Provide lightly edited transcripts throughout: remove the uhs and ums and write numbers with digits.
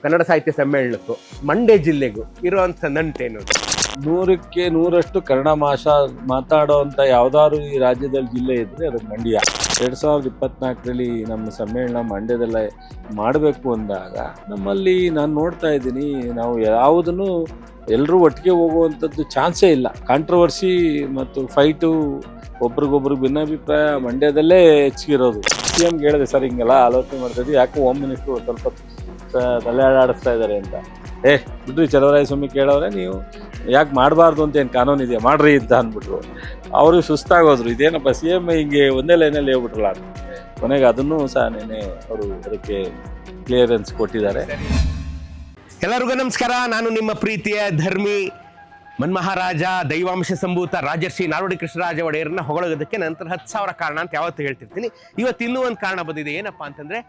ಕನ್ನಡ ಸಾಹಿತ್ಯ ಸಮ್ಮೇಳನಕ್ಕೂ ಮಂಡ್ಯ ಜಿಲ್ಲೆಗೂ ಇರುವಂಥ ನಂಟೇನು? 100ಕ್ಕೆ 100ರಷ್ಟು ಕನ್ನಡ ಮಾತಾಡೋವಂಥ ಯಾವ್ದಾದ್ರು ಈ ರಾಜ್ಯದಲ್ಲಿ ಜಿಲ್ಲೆ ಇದ್ರೆ ಅದು ಮಂಡ್ಯ. 2024ರಲ್ಲಿ ನಮ್ಮ ಸಮ್ಮೇಳನ ಮಂಡ್ಯದಲ್ಲೇ ಮಾಡಬೇಕು ಅಂದಾಗ ನಮ್ಮಲ್ಲಿ ನಾನು ನೋಡ್ತಾ ಇದ್ದೀನಿ, ನಾವು ಯಾವುದನ್ನು ಎಲ್ಲರೂ ಒಟ್ಟಿಗೆ ಹೋಗುವಂಥದ್ದು ಚಾನ್ಸೇ ಇಲ್ಲ. ಕಾಂಟ್ರವರ್ಸಿ ಮತ್ತು ಫೈಟು, ಒಬ್ರಿಗೊಬ್ರು ಭಿನ್ನಾಭಿಪ್ರಾಯ ಮಂಡ್ಯದಲ್ಲೇ ಹೆಚ್ಚಿರೋದು. CMಗೆ ಹೇಳಿದೆ, ಸರ್ ಹಿಂಗೆಲ್ಲ ಆಲೋಚನೆ ಮಾಡ್ತಾಯಿದ್ವಿ, ಯಾಕೆ ಹೋಮ್ ಮಿನಿಸ್ಟ್ರು ಸ್ವಲ್ಪ ತಲೆ ಆಡಿಸ್ತಾ ಇದ್ದಾರೆ ಅಂತ. ಬಿಡ್ರಿ ಚಲುವರಾಯಸ್ವಾಮಿ ಕೇಳೋರೆ, ನೀವು ಯಾಕೆ ಮಾಡಬಾರ್ದು ಅಂತ ಏನು ಕಾನೂನು ಇದೆಯಾ, ಮಾಡ್ರಿ ಅಂತ ಅಂದ್ಬಿಟ್ರು. ಅವರು ಸುಸ್ತಾಗೋದ್ರು, ಇದೇನಪ್ಪ CM ಹಿಂಗೆ ಒಂದೇ ಲೈನಲ್ಲಿ ಹೇಳ್ಬಿಟ್ರಲ್ಲ ಅಂತ. ಕೊನೆಗೆ ಅದನ್ನು ಸಹ ನೆನೆ ಅವರು ಅದಕ್ಕೆ ಕ್ಲಿಯರೆನ್ಸ್ ಕೊಟ್ಟಿದ್ದಾರೆ. ಎಲ್ಲರಿಗೂ ನಮಸ್ಕಾರ. ನಾನು ನಿಮ್ಮ ಪ್ರೀತಿಯ ಧರ್ಮಿ ಮನ್ಮಹಾರಾಜ ದೈವಾಂಶ ಸಂಭೂತ ರಾಜರ್ಷಿ ನಾಲ್ವಡಿ ಕೃಷ್ಣರಾಜ ಒಡೆಯರನ್ನ ಹೊಗಳೋದಕ್ಕೆ ನಂತರ 10,000 ಕಾರಣ ಅಂತ ಯಾವತ್ತೂ ಹೇಳ್ತಿರ್ತೀನಿ. ಇವತ್ತು ಇನ್ನೂ ಒಂದು ಕಾರಣ ಬಂದಿದೆ. ಏನಪ್ಪಾ ಅಂತಂದ್ರೆ,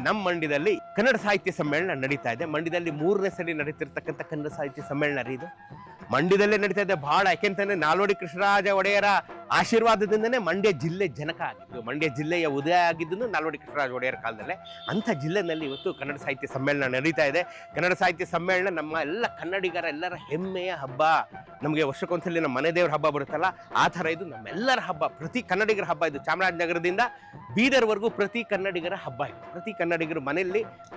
ನಮ್ಮ ಮಂಡ್ಯದಲ್ಲಿ ಕನ್ನಡ ಸಾಹಿತ್ಯ ಸಮ್ಮೇಳನ ನಡೀತಾ ಇದೆ. ಮಂಡ್ಯದಲ್ಲಿ 3ನೇ ಸಲ ನಡೀತಿರ್ತಕ್ಕಂಥ ಕನ್ನಡ ಸಾಹಿತ್ಯ ಸಮ್ಮೇಳನ ಇದು ಮಂಡ್ಯದಲ್ಲೇ ನಡೀತಾ ಇದೆ. ಬಹಳ ಯಾಕೆಂತಂದ್ರೆ ನಾಲ್ವಡಿ ಕೃಷ್ಣರಾಜ ಒಡೆಯರ ಆಶೀರ್ವಾದದಿಂದನೇ ಮಂಡ್ಯ ಜಿಲ್ಲೆ ಜನಕ ಆಗಿದ್ದು, ಮಂಡ್ಯ ಜಿಲ್ಲೆಯ ಉದಯ ಆಗಿದ್ದು ನಾಲ್ವಡಿ ಕೃಷ್ಣರಾಜ ಒಡೆಯರ ಕಾಲದಲ್ಲೇ. ಅಂಥ ಜಿಲ್ಲೆನಲ್ಲಿ ಇವತ್ತು ಕನ್ನಡ ಸಾಹಿತ್ಯ ಸಮ್ಮೇಳನ ನಡೀತಾ ಇದೆ. ಕನ್ನಡ ಸಾಹಿತ್ಯ ಸಮ್ಮೇಳನ ನಮ್ಮ ಎಲ್ಲ ಕನ್ನಡಿಗರ ಎಲ್ಲರ ಹೆಮ್ಮೆಯ ಹಬ್ಬ. ನಮಗೆ ವರ್ಷಕ್ಕೊಂದ್ಸಲಿ ನಮ್ಮ ಮನೆ ದೇವರ ಹಬ್ಬ ಬರುತ್ತಲ್ಲ, ಆ ಥರ ಇದು ನಮ್ಮೆಲ್ಲರ ಹಬ್ಬ, ಪ್ರತಿ ಕನ್ನಡಿಗರ ಹಬ್ಬ ಇದು. ಚಾಮರಾಜನಗರದಿಂದ ಬೀದರ್ವರೆಗೂ ಪ್ರತಿ ಕನ್ನಡಿಗರ ಹಬ್ಬ ಇದು. ಪ್ರತಿ ಕನ್ನಡಿಗರು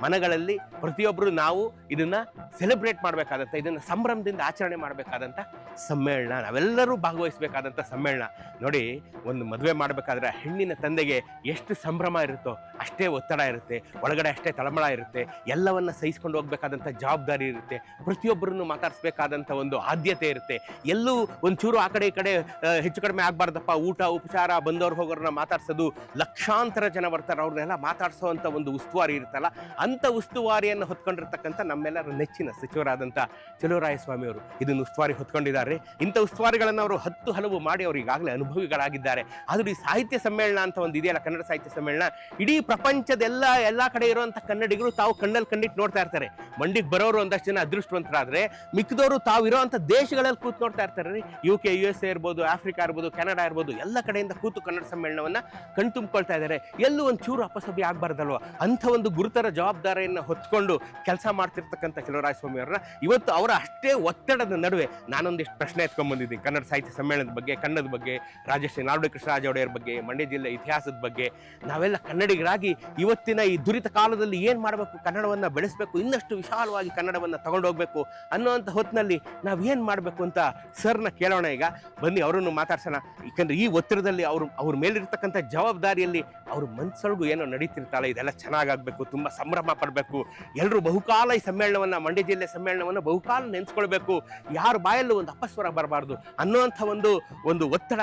ಮನೆಗಳಲ್ಲಿ ಪ್ರತಿಯೊಬ್ಬರು ನಾವು ಇದನ್ನ ಸೆಲೆಬ್ರೇಟ್ ಮಾಡಬೇಕಾದಂಥ, ಇದನ್ನ ಸಂಭ್ರಮದಿಂದ ಆಚರಣೆ ಮಾಡಬೇಕಾದಂಥ ಸಮ್ಮೇಳನ, ನಾವೆಲ್ಲರೂ ಭಾಗವಹಿಸಬೇಕಾದಂಥ ಸಮ್ಮೇಳನ. ನೋಡಿ, ಒಂದು ಮದುವೆ ಮಾಡಬೇಕಾದ್ರೆ ಹೆಣ್ಣಿನ ತಂದೆಗೆ ಎಷ್ಟು ಸಂಭ್ರಮ ಇರುತ್ತೋ ಅಷ್ಟೇ ಒತ್ತಡ ಇರುತ್ತೆ, ಒಳಗಡೆ ಅಷ್ಟೇ ತಳಮಳ ಇರುತ್ತೆ, ಎಲ್ಲವನ್ನ ಸಹಿಸ್ಕೊಂಡು ಹೋಗ್ಬೇಕಾದಂಥ ಜವಾಬ್ದಾರಿ ಇರುತ್ತೆ, ಪ್ರತಿಯೊಬ್ಬರನ್ನು ಮಾತಾಡಿಸ್ಬೇಕಾದಂಥ ಒಂದು ಆದ್ಯತೆ ಇರುತ್ತೆ. ಎಲ್ಲೂ ಒಂಚೂರು ಆ ಕಡೆ ಈ ಕಡೆ ಹೆಚ್ಚು ಕಡಿಮೆ ಆಗ್ಬಾರ್ದಪ್ಪ. ಊಟ ಉಪಚಾರ, ಬಂದವ್ರು ಹೋಗೋರನ್ನ ಮಾತಾಡ್ಸೋದು, ಲಕ್ಷಾಂತರ ಜನ ಬರ್ತಾರೆ, ಅವ್ರನ್ನೆಲ್ಲ ಮಾತಾಡ್ಸೋವಂಥ ಒಂದು ಉಸ್ತುವಾರಿ ಇರುತ್ತಲ್ಲ, ಅಂಥ ಉಸ್ತುವಾರಿಯನ್ನು ಹೊತ್ಕೊಂಡಿರ್ತಕ್ಕಂಥ ನಮ್ಮೆಲ್ಲರ ನೆಚ್ಚಿನ ಸಚಿವರಾದಂಥ ಚಲುವರಾಯಸ್ವಾಮಿ ಅವರು ಇದನ್ನು ಉಸ್ತುವಾರಿ ಹೊತ್ಕೊಂಡಿದ್ದಾರೆ. ಇಂಥ ಉಸ್ತುವಾರಿಗಳನ್ನು ಅವರು 10 ಹಲವು ಮಾಡಿ ಅವರು ಈಗಾಗಲೇ ಅನುಭವಿಗಳಾಗಿದ್ದಾರೆ. ಆದರೂ ಈ ಸಾಹಿತ್ಯ ಸಮ್ಮೇಳನ ಅಂತ ಒಂದು ಇದೆಯಲ್ಲ, ಕನ್ನಡ ಸಾಹಿತ್ಯ ಸಮ್ಮೇಳನ, ಇಡೀ ಪ್ರಪಂಚದ ಎಲ್ಲ ಕಡೆ ಇರುವಂಥ ಕನ್ನಡಿಗರು ತಾವು ಕಣ್ಣಲ್ಲಿ ಕಂಡಿಟ್ಟು ನೋಡ್ತಾ ಇರ್ತಾರೆ. ಮಂಡಿಗೆ ಬರೋರು ಒಂದಷ್ಟು ಜನ ಅದೃಷ್ಟವಂತರಾದ್ರೆ, ಮಿಕ್ಕಿದವರು ತಾವು ಇರೋವಂಥ ದೇಶಗಳಲ್ಲಿ ಕೂತು ನೋಡ್ತಾ ಇರ್ತಾರೆ ರೀ. UK, USA ಇರ್ಬೋದು, ಆಫ್ರಿಕಾ ಇರ್ಬೋದು, ಕೆನಡಾ ಇರ್ಬೋದು, ಎಲ್ಲ ಕಡೆಯಿಂದ ಕೂತು ಕನ್ನಡ ಸಮ್ಮೇಳನವನ್ನ ಕಣ್ತುಂಬ್ಕೊಳ್ತಾ ಇದ್ದಾರೆ. ಎಲ್ಲೂ ಒಂಚೂರು ಅಪಸಭೆ ಆಗ್ಬಾರ್ದಲ್ವ, ಅಂಥ ಒಂದು ಗುರುತರ ಜವಾಬ್ದಾರಿಯನ್ನು ಹೊತ್ಕೊಂಡು ಕೆಲಸ ಮಾಡ್ತಿರ್ತಕ್ಕಂಥ ಚಲುವರಾಯಸ್ವಾಮಿ ಅವರನ್ನ ಇವತ್ತು ಅವರ ಅಷ್ಟೇ ಒತ್ತಡದ ನಡುವೆ ನಾನೊಂದಿಷ್ಟು ಪ್ರಶ್ನೆ ಎತ್ಕೊಂಡ್ ಬಂದಿದ್ದೀನಿ. ಕನ್ನಡ ಸಾಹಿತ್ಯ ಸಮ್ಮೇಳನದ ಬಗ್ಗೆ, ಕನ್ನಡದ ಬಗ್ಗೆ, ರಾಜಶ್ರೀ ನಾಲ್ವಡಿ ಕೃಷ್ಣರಾಜ ಒಡೆಯರ ಬಗ್ಗೆ, ಮಂಡ್ಯ ಜಿಲ್ಲೆ ಇತಿಹಾಸದ ಬಗ್ಗೆ, ನಾವೆಲ್ಲ ಕನ್ನಡಿಗರಾಗಿ ಇವತ್ತಿನ ಈ ದುರಿತ ಕಾಲದಲ್ಲಿ ಏನು ಮಾಡಬೇಕು, ಕನ್ನಡವನ್ನು ಬೆಳೆಸಬೇಕು, ಇನ್ನಷ್ಟು ವಿಶಾಲವಾಗಿ ಕನ್ನಡವನ್ನು ತಗೊಂಡೋಗ್ಬೇಕು ಅನ್ನೋಂಥ ಹೊತ್ತಿನಲ್ಲಿ ನಾವು ಏನು ಮಾಡಬೇಕು ಅಂತ ಸರ್ನ ಕೇಳೋಣ. ಈಗ ಬನ್ನಿ ಅವರನ್ನು ಮಾತಾಡ್ಸೋಣ. ಯಾಕಂದ್ರೆ ಈ ಒತ್ತಡದಲ್ಲಿ ಅವ್ರ ಮೇಲಿರ್ತಕ್ಕಂಥ ಜವಾಬ್ದಾರಿಯಲ್ಲಿ ಅವ್ರ ಮನಸ್ಸೊಳಗು ಏನೋ ನಡೀತಿರ್ತಾಳೆ, ಇದೆಲ್ಲ ಚೆನ್ನಾಗಾಗಬೇಕು, ತುಂಬ ಸಂಭ್ರಮ ಪಡಬೇಕು, ಎಲ್ಲರೂ ಬಹುಕಾಲ ಈ ಸಮ್ಮೇಳನವನ್ನು, ಮಂಡ್ಯ ಜಿಲ್ಲೆ ಸಮ್ಮೇಳನವನ್ನು ಬಹುಕಾಲ ನೆನೆಸ್ಕೊಳ್ಬೇಕು, ಯಾರ ಬಾಯಲ್ಲೂ ಒಂದು ಅಪಸ್ವರ ಬರಬಾರ್ದು ಅನ್ನೋಂಥ ಒಂದು ಒತ್ತಡ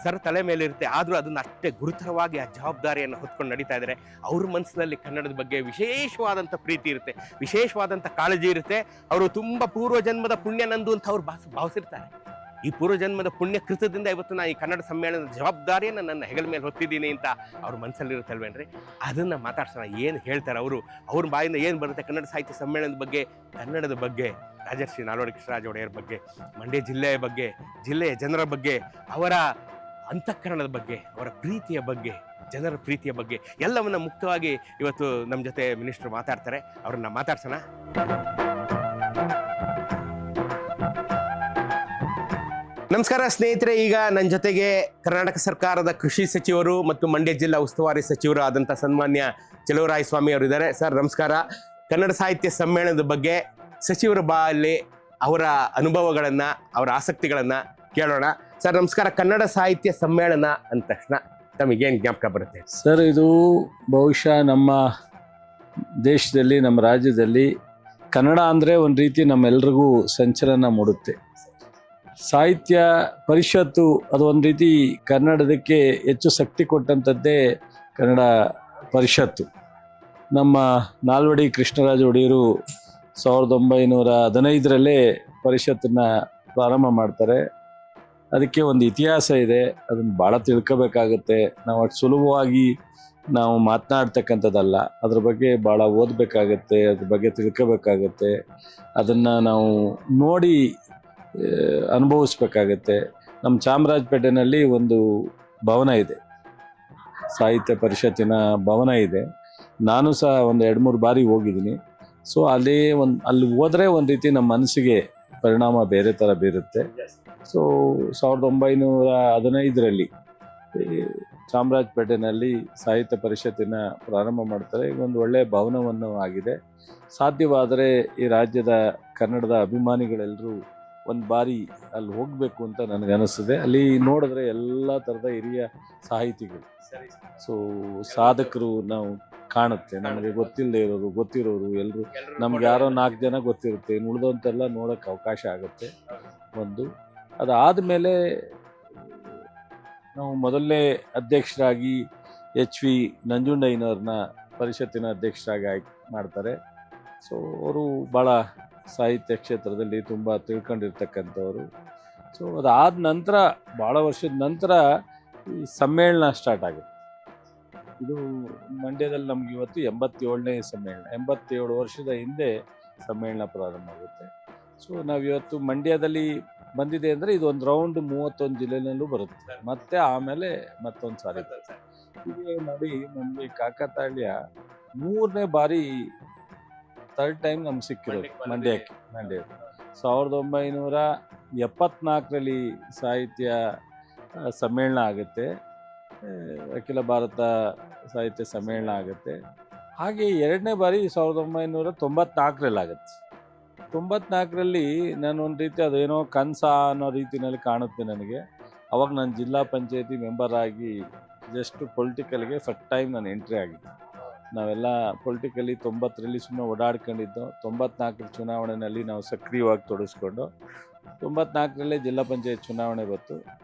ಸರ್ ತಲೆ ಮೇಲಿರುತ್ತೆ. ಆದರೂ ಅದನ್ನು ಅಷ್ಟೇ ಗುರುತರವಾಗಿ ಆ ಜವಾಬ್ದಾರಿಯನ್ನು ಹೊತ್ಕೊಂಡು ನಡೀತಾ ಇದ್ದಾರೆ. ಅವ್ರ ಮನಸ್ಸಿನಲ್ಲಿ ಕನ್ನಡದ ಬಗ್ಗೆ ವಿಶೇಷವಾದಂಥ ಪ್ರೀತಿ ಇರುತ್ತೆ, ವಿಶೇಷವಾದಂಥ ಕಾಳಜಿ ಇರುತ್ತೆ. ಅವರು ತುಂಬ ಪೂರ್ವಜನ್ಮದ ಪುಣ್ಯ ನಂದು ಅಂತ ಅವ್ರು ಭಾವಿಸಿರ್ತಾರೆ. ಈ ಪೂರ್ವಜನ್ಮದ ಪುಣ್ಯ ಕೃತದಿಂದ ಇವತ್ತು ನಾನು ಈ ಕನ್ನಡ ಸಮ್ಮೇಳನದ ಜವಾಬ್ದಾರಿಯನ್ನು ನನ್ನ ಹೆಗಲ ಮೇಲೆ ಹೊತ್ತಿದ್ದೀನಿ ಅಂತ ಅವ್ರ ಮನಸ್ಸಲ್ಲಿರುತ್ತಲ್ವೇನ್ರಿ. ಅದನ್ನು ಮಾತಾಡ್ಸೋಣ. ಏನು ಹೇಳ್ತಾರೆ ಅವ್ರ ಬಾಯಿಂದ ಏನು ಬರುತ್ತೆ ಕನ್ನಡ ಸಾಹಿತ್ಯ ಸಮ್ಮೇಳನದ ಬಗ್ಗೆ, ಕನ್ನಡದ ಬಗ್ಗೆ, ರಾಜರ್ಷಿ ನಾಲ್ವಡಿ ಕೃಷ್ಣರಾಜ ಒಡೆಯರ ಬಗ್ಗೆ, ಮಂಡ್ಯ ಜಿಲ್ಲೆಯ ಬಗ್ಗೆ, ಜಿಲ್ಲೆಯ ಜನರ ಬಗ್ಗೆ, ಅವರ ಅಂತಃಕರಣದ ಬಗ್ಗೆ, ಅವರ ಪ್ರೀತಿಯ ಬಗ್ಗೆ, ಜನರ ಪ್ರೀತಿಯ ಬಗ್ಗೆ ಎಲ್ಲವನ್ನ ಮುಕ್ತವಾಗಿ ಇವತ್ತು ನಮ್ಮ ಜೊತೆ ಮಿನಿಸ್ಟರ್ ಮಾತಾಡ್ತಾರೆ. ಅವ್ರನ್ನ ಮಾತಾಡ್ಸೋಣ. ನಮಸ್ಕಾರ ಸ್ನೇಹಿತರೆ. ಈಗ ನನ್ನ ಜೊತೆಗೆ ಕರ್ನಾಟಕ ಸರ್ಕಾರದ ಕೃಷಿ ಸಚಿವರು ಮತ್ತು ಮಂಡ್ಯ ಜಿಲ್ಲಾ ಉಸ್ತುವಾರಿ ಸಚಿವರು ಆದಂಥ ಸನ್ಮಾನ್ಯ ಚಲುವರಾಯಸ್ವಾಮಿ ಅವರು ಇದ್ದಾರೆ. ಸರ್ ನಮಸ್ಕಾರ. ಕನ್ನಡ ಸಾಹಿತ್ಯ ಸಮ್ಮೇಳನದ ಬಗ್ಗೆ ಸಚಿವರ ಬಾಯಲ್ಲಿ ಅವರ ಅನುಭವಗಳನ್ನು, ಅವರ ಆಸಕ್ತಿಗಳನ್ನು ಕೇಳೋಣ. ಸರ್ ನಮಸ್ಕಾರ. ಕನ್ನಡ ಸಾಹಿತ್ಯ ಸಮ್ಮೇಳನ ಅಂದ ತಕ್ಷಣ ತಮಗೇನು ಜ್ಞಾಪಕ ಬರುತ್ತೆ? ಸರ್, ಇದು ಬಹುಶಃ ನಮ್ಮ ದೇಶದಲ್ಲಿ, ನಮ್ಮ ರಾಜ್ಯದಲ್ಲಿ ಕನ್ನಡ ಅಂದರೆ ಒಂದು ರೀತಿ ನಮ್ಮೆಲ್ರಿಗೂ ಸಂಚಲನ ಮೂಡುತ್ತೆ. ಸಾಹಿತ್ಯ ಪರಿಷತ್ತು ಅದು ಒಂದು ರೀತಿ ಕನ್ನಡದಕ್ಕೆ ಹೆಚ್ಚು ಶಕ್ತಿ ಕೊಟ್ಟಂಥದ್ದೇ ಕನ್ನಡ ಪರಿಷತ್ತು. ನಮ್ಮ ನಾಲ್ವಡಿ ಕೃಷ್ಣರಾಜ ಒಡೆಯರು 1915ರಲ್ಲೇ ಪರಿಷತ್ತನ್ನು ಪ್ರಾರಂಭ ಮಾಡ್ತಾರೆ. ಅದಕ್ಕೆ ಒಂದು ಇತಿಹಾಸ ಇದೆ, ಅದನ್ನು ಭಾಳ ತಿಳ್ಕೋಬೇಕಾಗತ್ತೆ. ನಾವು ಅಷ್ಟು ಸುಲಭವಾಗಿ ನಾವು ಮಾತನಾಡ್ತಕ್ಕಂಥದ್ದಲ್ಲ, ಅದ್ರ ಬಗ್ಗೆ ಭಾಳ ಓದಬೇಕಾಗತ್ತೆ, ಅದ್ರ ಬಗ್ಗೆ ತಿಳ್ಕೋಬೇಕಾಗತ್ತೆ, ಅದನ್ನು ನಾವು ನೋಡಿ ಅನುಭವಿಸ್ಬೇಕಾಗತ್ತೆ. ನಮ್ಮ ಚಾಮರಾಜಪೇಟೆನಲ್ಲಿ ಒಂದು ಭವನ ಇದೆ, ಸಾಹಿತ್ಯ ಪರಿಷತ್ತಿನ ಭವನ ಇದೆ. ನಾನು ಸಹ ಒಂದು 2-3 ಬಾರಿ ಹೋಗಿದ್ದೀನಿ. ಸೊ ಅಲ್ಲಿ ಹೋದ್ರೆ ಒಂದು ರೀತಿ ನಮ್ಮ ಮನಸ್ಸಿಗೆ ಪರಿಣಾಮ ಬೇರೆ ಥರ ಬೀರುತ್ತೆ. ಸೊ 1915ರಲ್ಲಿ ಚಾಮರಾಜಪೇಟೆನಲ್ಲಿ ಸಾಹಿತ್ಯ ಪರಿಷತ್ತಿನ ಪ್ರಾರಂಭ ಮಾಡ್ತಾರೆ. ಈಗ ಒಂದು ಒಳ್ಳೆಯ ಭವನವನ್ನು ಆಗಿದೆ. ಸಾಧ್ಯವಾದರೆ ಈ ರಾಜ್ಯದ ಕನ್ನಡದ ಅಭಿಮಾನಿಗಳೆಲ್ಲರೂ ಒಂದು ಬಾರಿ ಅಲ್ಲಿ ಹೋಗಬೇಕು ಅಂತ ನನಗನ್ನಿಸ್ತದೆ. ಅಲ್ಲಿ ನೋಡಿದ್ರೆ ಎಲ್ಲ ಥರದ ಹಿರಿಯ ಸಾಹಿತಿಗಳು, ಸೊ ಸಾಧಕರು ನಾವು ಕಾಣುತ್ತೆ. ನಮಗೆ ಗೊತ್ತಿಲ್ಲದೆ ಇರೋರು, ಗೊತ್ತಿರೋರು ಎಲ್ಲರೂ, ನಮ್ಗೆ ಯಾರೋ 4 ಜನ ಗೊತ್ತಿರುತ್ತೆ, ಉಳಿದಂತೆಲ್ಲ ನೋಡೋಕ್ಕೆ ಅವಕಾಶ ಆಗುತ್ತೆ. ಒಂದು ಅದಾದಮೇಲೆ ನಾವು ಮೊದಲನೇ ಅಧ್ಯಕ್ಷರಾಗಿ HV ನಂಜುಂಡಯ್ಯನವ್ರನ್ನ ಪರಿಷತ್ತಿನ ಅಧ್ಯಕ್ಷರಾಗಿ ಆಯ್ಕೆ ಮಾಡ್ತಾರೆ. ಸೊ ಅವರು ಭಾಳ ಸಾಹಿತ್ಯ ಕ್ಷೇತ್ರದಲ್ಲಿ ತುಂಬ ತಿಳ್ಕೊಂಡಿರ್ತಕ್ಕಂಥವ್ರು. ಸೊ ಅದಾದ ನಂತರ ಭಾಳ ವರ್ಷದ ನಂತರ ಈ ಸಮ್ಮೇಳನ ಸ್ಟಾರ್ಟ್ ಆಗುತ್ತೆ. ಇದು ಮಂಡ್ಯದಲ್ಲಿ ನಮ್ಗೆ ಇವತ್ತು 87ನೇ ಸಮ್ಮೇಳನ, 87 ವರ್ಷದ ಹಿಂದೆ ಸಮ್ಮೇಳನ ಪ್ರಾರಂಭ ಆಗುತ್ತೆ. ಸೊ ನಾವಿವತ್ತು ಮಂಡ್ಯದಲ್ಲಿ ಬಂದಿದೆ ಅಂದರೆ ಇದು ಒಂದು ರೌಂಡ್ 31 ಜಿಲ್ಲೆನಲ್ಲೂ ಬರುತ್ತೆ. ಮತ್ತೆ ಆಮೇಲೆ ಮತ್ತೊಂದು ಸಾರಿ ಹೀಗೆ ನೋಡಿ ನಮಗೆ ಕಾಕತಾಳ್ಯ 3ನೇ ಬಾರಿ ಥರ್ಡ್ ಟೈಮ್ ನಮ್ಗೆ ಸಿಕ್ಕಿರೋದು ಮಂಡ್ಯ 1974ರಲ್ಲಿ ಸಾಹಿತ್ಯ ಸಮ್ಮೇಳನ ಆಗುತ್ತೆ, ಅಖಿಲ ಭಾರತ ಸಾಹಿತ್ಯ ಸಮ್ಮೇಳನ ಆಗುತ್ತೆ. ಹಾಗೆ 2ನೇ ಬಾರಿ 1994ರಲ್ಲಿ ಆಗುತ್ತೆ. 94ರಲ್ಲಿ ನಾನು ಒಂದು ರೀತಿ ಅದೇನೋ ಕನಸ ಅನ್ನೋ ರೀತಿಯಲ್ಲಿ ಕಾಣುತ್ತೆ ನನಗೆ. ಅವಾಗ ನಾನು ಜಿಲ್ಲಾ ಪಂಚಾಯತಿ ಮೆಂಬರ್ ಆಗಿ ಜಸ್ಟ್ ಪೊಲಿಟಿಕಲ್ಗೆ ಫಸ್ಟ್ ಟೈಮ್ ನಾನು ಎಂಟ್ರಿ ಆಗಿದ್ದೆ. ನಾವೆಲ್ಲ ಪೊಲಿಟಿಕಲಿ 90ರಲ್ಲಿ ಸುಮ್ಮನೆ ಓಡಾಡ್ಕೊಂಡಿದ್ದು. 94ರ ಚುನಾವಣೆಯಲ್ಲಿ ನಾವು ಸಕ್ರಿಯವಾಗಿ ತೊಡಗಿಸ್ಕೊಂಡು 94ರಲ್ಲೇ ಜಿಲ್ಲಾ ಪಂಚಾಯತ್ ಚುನಾವಣೆ ಬಂತು.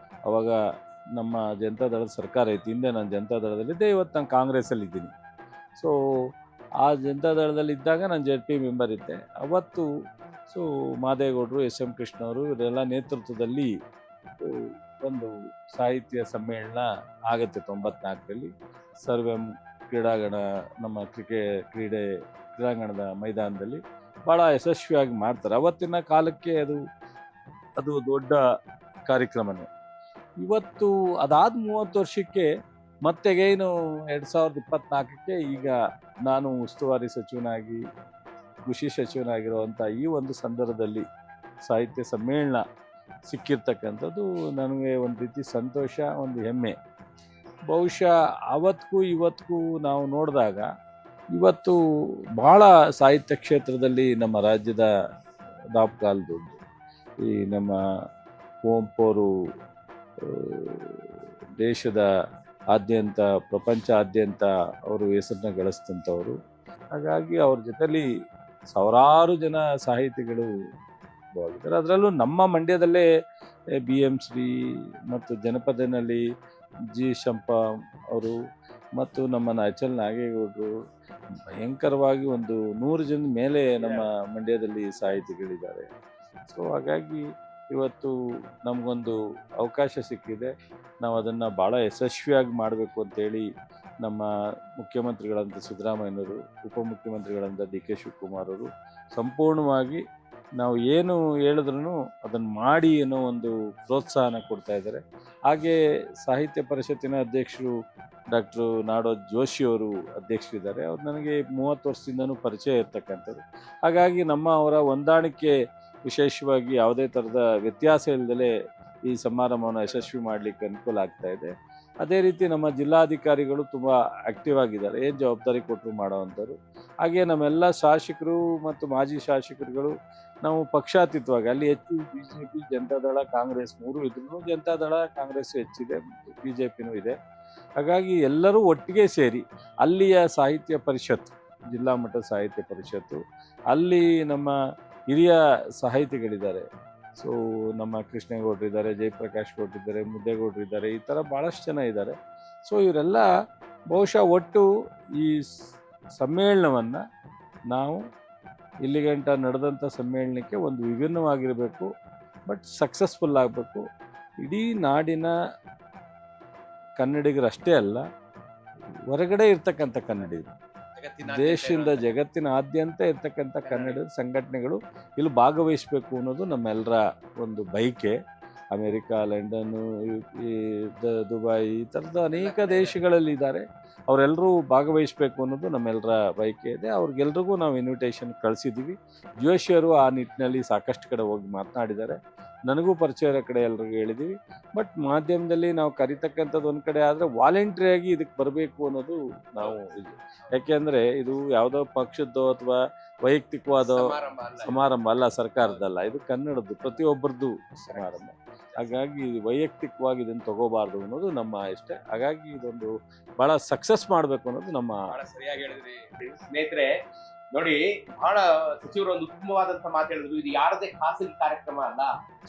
ಅವಾಗ ನಮ್ಮ ಜನತಾದಳದ ಸರ್ಕಾರ ಇತ್ತು. ಹಿಂದೆ ನಾನು ಜನತಾದಳದಲ್ಲಿದ್ದೆ, ಇವತ್ತು ನಾನು ಕಾಂಗ್ರೆಸ್ಸಲ್ಲಿದ್ದೀನಿ. ಸೊ ಆ ಜನತಾದಳದಲ್ಲಿ ಇದ್ದಾಗ ನಾನು ZP ಮೆಂಬರ್ ಇದ್ದೆ. ಅವತ್ತು ಸೊ ಮಾದೇಗೌಡರು, SM ಕೃಷ್ಣವರು ಇವರೆಲ್ಲ ನೇತೃತ್ವದಲ್ಲಿ ಒಂದು ಸಾಹಿತ್ಯ ಸಮ್ಮೇಳನ ಆಗುತ್ತೆ 94ರಲ್ಲಿ. ಸರ್ವಂ ಕ್ರೀಡಾಂಗಣ, ನಮ್ಮ ಕ್ರೀಡಾಂಗಣದ ಮೈದಾನದಲ್ಲಿ ಭಾಳ ಯಶಸ್ವಿಯಾಗಿ ಮಾಡ್ತಾರೆ. ಅವತ್ತಿನ ಕಾಲಕ್ಕೆ ಅದು ದೊಡ್ಡ ಕಾರ್ಯಕ್ರಮನೇ. ಇವತ್ತು ಅದಾದ 30 ವರ್ಷಕ್ಕೆ ಮತ್ತೆಗೇನು 2024ಕ್ಕೆ ಈಗ ನಾನು ಉಸ್ತುವಾರಿ ಸಚಿವನಾಗಿ, ಕೃಷಿ ಸಚಿವನಾಗಿರುವಂಥ ಈ ಒಂದು ಸಂದರ್ಭದಲ್ಲಿ ಸಾಹಿತ್ಯ ಸಮ್ಮೇಳನ ಸಿಕ್ಕಿರ್ತಕ್ಕಂಥದ್ದು ನನಗೆ ಒಂದು ರೀತಿ ಸಂತೋಷ, ಒಂದು ಹೆಮ್ಮೆ. ಬಹುಶಃ ಅವತ್ತಿಗೂ ಇವತ್ತಿಗೂ ನಾವು ನೋಡಿದಾಗ ಇವತ್ತು ಭಾಳ ಸಾಹಿತ್ಯ ಕ್ಷೇತ್ರದಲ್ಲಿ ನಮ್ಮ ರಾಜ್ಯದ ದಾಪುಗಾಲು ಈ ನಮ್ಮ ಕುವೆಂಪು ದೇಶದ ಆದ್ಯಂತ, ಪ್ರಪಂಚಾದ್ಯಂತ ಅವರು ಹೆಸರನ್ನ ಗಳಿಸಿದಂಥವರು. ಹಾಗಾಗಿ ಅವ್ರ ಜೊತೆಲಿ ಸಾವಿರಾರು ಜನ ಸಾಹಿತಿಗಳು ಆಗಿದ್ದಾರೆ. ಅದರಲ್ಲೂ ನಮ್ಮ ಮಂಡ್ಯದಲ್ಲೇ BM ಶ್ರೀ ಮತ್ತು ಜನಪದನಲ್ಲಿ G ಶಂಪ ಅವರು ಮತ್ತು ನಮ್ಮ ಅಚಲ್ ನಾಗೇಗೌಡರು, ಭಯಂಕರವಾಗಿ ಒಂದು 100 ಜನ ಮೇಲೆ ನಮ್ಮ ಮಂಡ್ಯದಲ್ಲಿ ಸಾಹಿತಿಗಳಿದ್ದಾರೆ. ಸೊ ಹಾಗಾಗಿ ಇವತ್ತು ನಮಗೊಂದು ಅವಕಾಶ ಸಿಕ್ಕಿದೆ. ನಾವು ಅದನ್ನು ಭಾಳ ಯಶಸ್ವಿಯಾಗಿ ಮಾಡಬೇಕು ಅಂತೇಳಿ ನಮ್ಮ ಮುಖ್ಯಮಂತ್ರಿಗಳಂತ ಸಿದ್ದರಾಮಯ್ಯನವರು, ಉಪಮುಖ್ಯಮಂತ್ರಿಗಳಂತ DK ಶಿವಕುಮಾರ್ ಅವರು ಸಂಪೂರ್ಣವಾಗಿ ನಾವು ಏನು ಹೇಳಿದ್ರೂ ಅದನ್ನು ಮಾಡಿ ಅನ್ನೋ ಒಂದು ಪ್ರೋತ್ಸಾಹನ ಕೊಡ್ತಾ ಇದ್ದಾರೆ. ಹಾಗೆ ಸಾಹಿತ್ಯ ಪರಿಷತ್ತಿನ ಅಧ್ಯಕ್ಷರು ಡಾಕ್ಟ್ರು ನಾಡೋಜ್ ಜೋಶಿಯವರು ಅಧ್ಯಕ್ಷರಿದ್ದಾರೆ. ಅವ್ರು ನನಗೆ 30 ವರ್ಷದಿಂದನೂ ಪರಿಚಯ ಇರ್ತಕ್ಕಂಥದ್ದು. ಹಾಗಾಗಿ ಅವರ ಹೊಂದಾಣಿಕೆ ವಿಶೇಷವಾಗಿ ಯಾವುದೇ ಥರದ ವ್ಯತ್ಯಾಸ ಇಲ್ಲದಲೇ ಈ ಸಮಾರಂಭವನ್ನು ಯಶಸ್ವಿ ಮಾಡಲಿಕ್ಕೆ ಅನುಕೂಲ ಆಗ್ತಾ ಇದೆ. ಅದೇ ರೀತಿ ನಮ್ಮ ಜಿಲ್ಲಾಧಿಕಾರಿಗಳು ತುಂಬ ಆ್ಯಕ್ಟಿವ್ ಆಗಿದ್ದಾರೆ, ಏನು ಜವಾಬ್ದಾರಿ ಕೊಟ್ಟರು ಮಾಡೋವಂಥವ್ರು. ಹಾಗೆ ನಮ್ಮೆಲ್ಲ ಶಾಸಕರು ಮತ್ತು ಮಾಜಿ ಶಾಸಕರುಗಳು ನಾವು ಪಕ್ಷಾತೀತವಾಗಿ ಅಲ್ಲಿ ಹೆಚ್ಚು BJP, ಜನತಾದಳ, ಕಾಂಗ್ರೆಸ್ 3 ಇದ್ರೂ ಜನತಾದಳ, ಕಾಂಗ್ರೆಸ್ ಹೆಚ್ಚಿದೆ, BJPನೂ ಇದೆ. ಹಾಗಾಗಿ ಎಲ್ಲರೂ ಒಟ್ಟಿಗೆ ಸೇರಿ ಅಲ್ಲಿಯ ಸಾಹಿತ್ಯ ಪರಿಷತ್ತು, ಜಿಲ್ಲಾ ಮಟ್ಟದ ಸಾಹಿತ್ಯ ಪರಿಷತ್ತು, ಅಲ್ಲಿ ನಮ್ಮ ಹಿರಿಯ ಸಾಹಿತಿಗಳಿದ್ದಾರೆ. ಸೊ ನಮ್ಮ ಕೃಷ್ಣೇಗೌಡರಿದ್ದಾರೆ, ಜಯಪ್ರಕಾಶ್ ಗೌಡರಿದ್ದಾರೆ, ಮುದ್ದೇಗೌಡರಿದ್ದಾರೆ, ಈ ಥರ ಭಾಳಷ್ಟು ಜನ ಇದ್ದಾರೆ. ಸೊ ಇವರೆಲ್ಲ ಬಹುಶಃ ಒಟ್ಟು ಈ ಸಮ್ಮೇಳನವನ್ನು ನಾವು ಇಲ್ಲಿಗಂಟ ನಡೆದಂಥ ಸಮ್ಮೇಳನಕ್ಕೆ ಒಂದು ವಿಭಿನ್ನವಾಗಿರಬೇಕು, ಬಟ್ ಸಕ್ಸಸ್ಫುಲ್ ಆಗಬೇಕು. ಇಡೀ ನಾಡಿನ ಕನ್ನಡಿಗರಷ್ಟೇ ಅಲ್ಲ, ಹೊರಗಡೆ ಇರ್ತಕ್ಕಂಥ ಕನ್ನಡಿಗರು, ದೇಶದಿಂದ ಜಗತ್ತಿನಾದ್ಯಂತ ಇರ್ತಕ್ಕಂಥ ಕನ್ನಡ ಸಂಘಟನೆಗಳು ಇಲ್ಲಿ ಭಾಗವಹಿಸಬೇಕು ಅನ್ನೋದು ನಮ್ಮೆಲ್ಲರ ಒಂದು ಬಯಕೆ. ಅಮೇರಿಕಾ, ಲಂಡನ್ನು, ದುಬೈ ಈ ಥರದ ಅನೇಕ ದೇಶಗಳಲ್ಲಿ ಇದ್ದಾರೆ. ಅವರೆಲ್ಲರೂ ಭಾಗವಹಿಸಬೇಕು ಅನ್ನೋದು ನಮ್ಮೆಲ್ಲರ ಬಯಕೆ ಇದೆ. ಅವ್ರಿಗೆಲ್ರಿಗೂ ನಾವು ಇನ್ವಿಟೇಷನ್ ಕಳಿಸಿದ್ದೀವಿ. ಜೋಶಿಯವರು ಆ ನಿಟ್ಟಿನಲ್ಲಿ ಸಾಕಷ್ಟು ಕಡೆ ಹೋಗಿ ಮಾತನಾಡಿದ್ದಾರೆ. ನನಗೂ ಪರಿಚಯ ಇರೋ ಕಡೆ ಎಲ್ರಿಗೂ ಹೇಳಿದ್ದೀವಿ. ಬಟ್ ಮಾಧ್ಯಮದಲ್ಲಿ ನಾವು ಕರಿತಕ್ಕಂಥದ್ದು ಒಂದು ಕಡೆ ಆದರೆ ವಾಲಂಟ್ರಿಯಾಗಿ ಇದಕ್ಕೆ ಬರಬೇಕು ಅನ್ನೋದು ನಾವು ಇದು. ಯಾಕೆಂದರೆ ಇದು ಯಾವುದೋ ಪಕ್ಷದ್ದೋ ಅಥವಾ ವೈಯಕ್ತಿಕವಾದ ಸಮಾರಂಭ ಅಲ್ಲ, ಸರ್ಕಾರದಲ್ಲ, ಇದು ಕನ್ನಡದ್ದು ಪ್ರತಿಯೊಬ್ಬರದ್ದು ಸಮಾರಂಭ. ಹಾಗಾಗಿ ವೈಯಕ್ತಿಕವಾಗಿ ಇದನ್ನು ತಗೋಬಾರ್ದು ಅನ್ನೋದು ನಮ್ಮ ಇಷ್ಟ. ಹಾಗಾಗಿ ಇದೊಂದು ಬಹಳ ಸಕ್ಸಸ್ ಮಾಡಬೇಕು ಅನ್ನೋದು ನಮ್ಮ. ಸರಿಯಾಗಿ ಹೇಳಿದ್ರಿ ಸ್ನೇಹಿತರೆ. ನೋಡಿ, ಬಹಳ ಸಚಿವರು ಒಂದು ಉತ್ತಮವಾದಂತ ಮಾತು ಹೇಳಿದ್ರು. ಇದು ಯಾರದೇ ಖಾಸಗಿ ಕಾರ್ಯಕ್ರಮ ಅಲ್ಲ,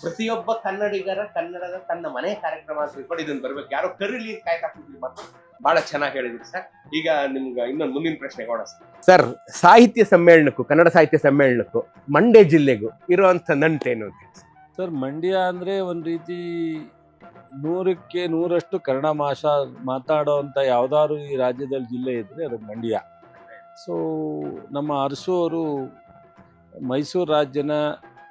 ಪ್ರತಿಯೊಬ್ಬ ಕನ್ನಡಿಗರ ಕನ್ನಡದ ತನ್ನ ಮನೆ ಕಾರ್ಯಕ್ರಮ ಅಂತ ತಿಳ್ಕೊಂಡು ಇದನ್ನ ಬರ್ಬೇಕು. ಯಾರೋ ಕರೀಲಿ ಕಾಯ್ತಾ ಕೂತಿದ್ರು ಮಾತು. ಬಹಳ ಚೆನ್ನಾಗಿ ಹೇಳಿದ್ರಿ ಸರ್. ಈಗ ನಿಮ್ಗೆ ಇನ್ನೊಂದು ಮುಂದಿನ ಪ್ರಶ್ನೆ ಕೊಡ ಸರ್. ಸಾಹಿತ್ಯ ಸಮ್ಮೇಳನಕ್ಕೂ ಕನ್ನಡ ಸಾಹಿತ್ಯ ಸಮ್ಮೇಳನಕ್ಕೂ ಮಂಡ್ಯ ಜಿಲ್ಲೆಗೂ ಇರುವಂತ ನಂಟೇನು ಸರ್? ಮಂಡ್ಯ ಅಂದರೆ ಒಂದು ರೀತಿ 100ಕ್ಕೆ 100ರಷ್ಟು ಕನ್ನಡ ಮಾತಾಡೋವಂಥ ಯಾವ್ದಾದ್ರು ಈ ರಾಜ್ಯದಲ್ಲಿ ಜಿಲ್ಲೆ ಇದ್ದರೆ ಅದು ಮಂಡ್ಯ. ಸೊ ನಮ್ಮ ಅರಸು ಅವರು ಮೈಸೂರು ರಾಜ್ಯನ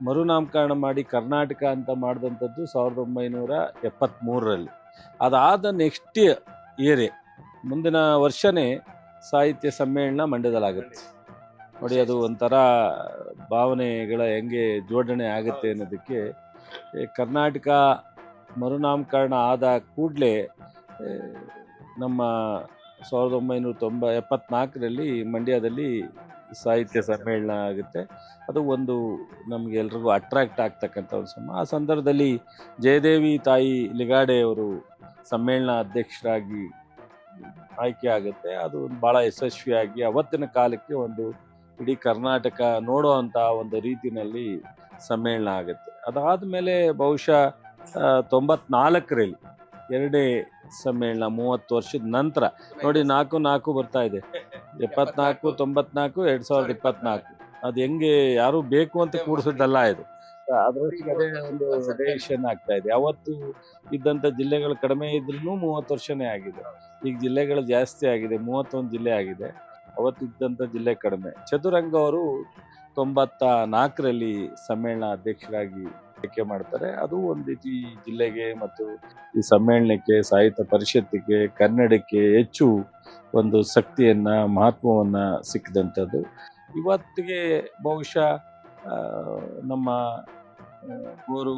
ಮರುನಾಮಕರಣ ಮಾಡಿ ಕರ್ನಾಟಕ ಅಂತ ಮಾಡಿದಂಥದ್ದು 1973ರಲ್ಲಿ. ಅದಾದ ನೆಕ್ಸ್ಟ್ ಇಯರೇ ಮುಂದಿನ ವರ್ಷನೇ ಸಾಹಿತ್ಯ ಸಮ್ಮೇಳನ ಮಂಡ್ಯದಲ್ಲಾಗುತ್ತೆ. ನೋಡಿ, ಅದು ಒಂಥರ ಭಾವನೆಗಳ ಹೆಂಗೆ ಜೋಡಣೆ ಆಗುತ್ತೆ ಅನ್ನೋದಕ್ಕೆ. ಕರ್ನಾಟಕ ಮರುನಾಮಕರಣ ಆದ ಕೂಡಲೇ ನಮ್ಮ 1974ರಲ್ಲಿ ಮಂಡ್ಯದಲ್ಲಿ ಸಾಹಿತ್ಯ ಸಮ್ಮೇಳನ ಆಗುತ್ತೆ. ಅದು ಒಂದು ನಮಗೆ ಎಲ್ರಿಗೂ ಅಟ್ರಾಕ್ಟ್ ಆಗ್ತಕ್ಕಂಥ ಒಂದು ಆ ಸಂದರ್ಭದಲ್ಲಿ ಜಯದೇವಿ ತಾಯಿ ಲಿಗಾಡೆ ಅವರು ಸಮ್ಮೇಳನ ಅಧ್ಯಕ್ಷರಾಗಿ ಆಯ್ಕೆ ಆಗುತ್ತೆ. ಅದು ಭಾಳ ಯಶಸ್ವಿಯಾಗಿ ಅವತ್ತಿನ ಕಾಲಕ್ಕೆ ಒಂದು ಇಡೀ ಕರ್ನಾಟಕ ನೋಡೋ ಅಂಥ ಒಂದು ರೀತಿಯಲ್ಲಿ ಸಮ್ಮೇಳನ ಆಗುತ್ತೆ. ಅದಾದಮೇಲೆ ಬಹುಶಃ 94ರಲ್ಲಿ ಎರಡೇ ಸಮ್ಮೇಳನ 30 ವರ್ಷದ ನಂತರ. ನೋಡಿ, 4 ಬರ್ತಾ ಇದೆ, 74, 94, 2024. ಅದು ಹೆಂಗೆ ಯಾರು ಬೇಕು ಅಂತ ಕೂಡಿಸೋದಲ್ಲ ಇದು. ಅದರೊಟ್ಟಿಗೆ ಅದೇ ಒಂದು ರಿಲೇಷನ್ ಆಗ್ತಾ ಇದೆ. ಅವತ್ತು ಇದ್ದಂಥ ಜಿಲ್ಲೆಗಳು ಕಡಿಮೆ ಇದ್ರೂ 30 ವರ್ಷನೇ ಆಗಿದೆ. ಈಗ ಜಿಲ್ಲೆಗಳು ಜಾಸ್ತಿ ಆಗಿದೆ, 31 ಜಿಲ್ಲೆ ಆಗಿದೆ. ಅವತ್ತಿದ್ದಂಥ ಜಿಲ್ಲೆ ಕಡಿಮೆ. ಚದುರಂಗ ಅವರು 94ರಲ್ಲಿ ಸಮ್ಮೇಳನ ಅಧ್ಯಕ್ಷರಾಗಿ ಆಯ್ಕೆ ಮಾಡ್ತಾರೆ. ಅದು ಒಂದು ರೀತಿ ಜಿಲ್ಲೆಗೆ ಮತ್ತು ಈ ಸಮ್ಮೇಳನಕ್ಕೆ, ಸಾಹಿತ್ಯ ಪರಿಷತ್ತಿಗೆ, ಕನ್ನಡಕ್ಕೆ ಹೆಚ್ಚು ಒಂದು ಶಕ್ತಿಯನ್ನ, ಮಹತ್ವವನ್ನ ಸಿಕ್ಕಿದಂಥದ್ದು. ಇವತ್ತಿಗೆ ಬಹುಶಃ ನಮ್ಮ ಗೋರು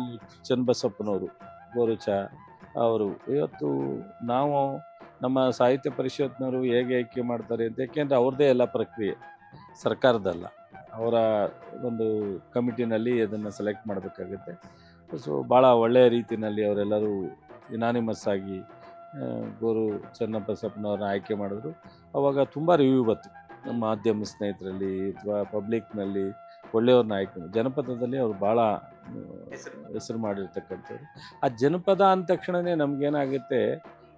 ಚನ್ನಬಸಪ್ಪನವರು, ಗೋರುಚ ಅವರು ಇವತ್ತು ನಾವು ನಮ್ಮ ಸಾಹಿತ್ಯ ಪರಿಷತ್ನವರು ಹೇಗೆ ಆಯ್ಕೆ ಮಾಡ್ತಾರೆ ಅಂತ, ಯಾಕೆಂದರೆ ಅವ್ರದ್ದೇ ಎಲ್ಲ ಪ್ರಕ್ರಿಯೆ, ಸರ್ಕಾರದಲ್ಲ, ಅವರ ಒಂದು ಕಮಿಟಿನಲ್ಲಿ ಅದನ್ನು ಸೆಲೆಕ್ಟ್ ಮಾಡಬೇಕಾಗುತ್ತೆ. ಸೊ ಭಾಳ ಒಳ್ಳೆಯ ರೀತಿಯಲ್ಲಿ ಅವರೆಲ್ಲರೂ ಇನಾನಿಮಸ್ ಆಗಿ ಗೋರು ಚನ್ನಬಸಪ್ಪನವ್ರನ್ನ ಆಯ್ಕೆ ಮಾಡಿದ್ರು. ಅವಾಗ ತುಂಬ ರಿವ್ಯೂ ಬಂತು ನಮ್ಮ ಮಾಧ್ಯಮ ಸ್ನೇಹಿತರಲ್ಲಿ ಅಥವಾ ಪಬ್ಲಿಕ್ನಲ್ಲಿ. ಒಳ್ಳೆಯವ್ರನ್ನ ಆಯ್ಕೆ ಜನಪದದಲ್ಲಿ ಅವರು ಭಾಳ ಹೆಸರು ಮಾಡಿರ್ತಕ್ಕಂಥವ್ರು. ಆ ಜನಪದ ಅಂದ ತಕ್ಷಣವೇ ನಮಗೇನಾಗುತ್ತೆ,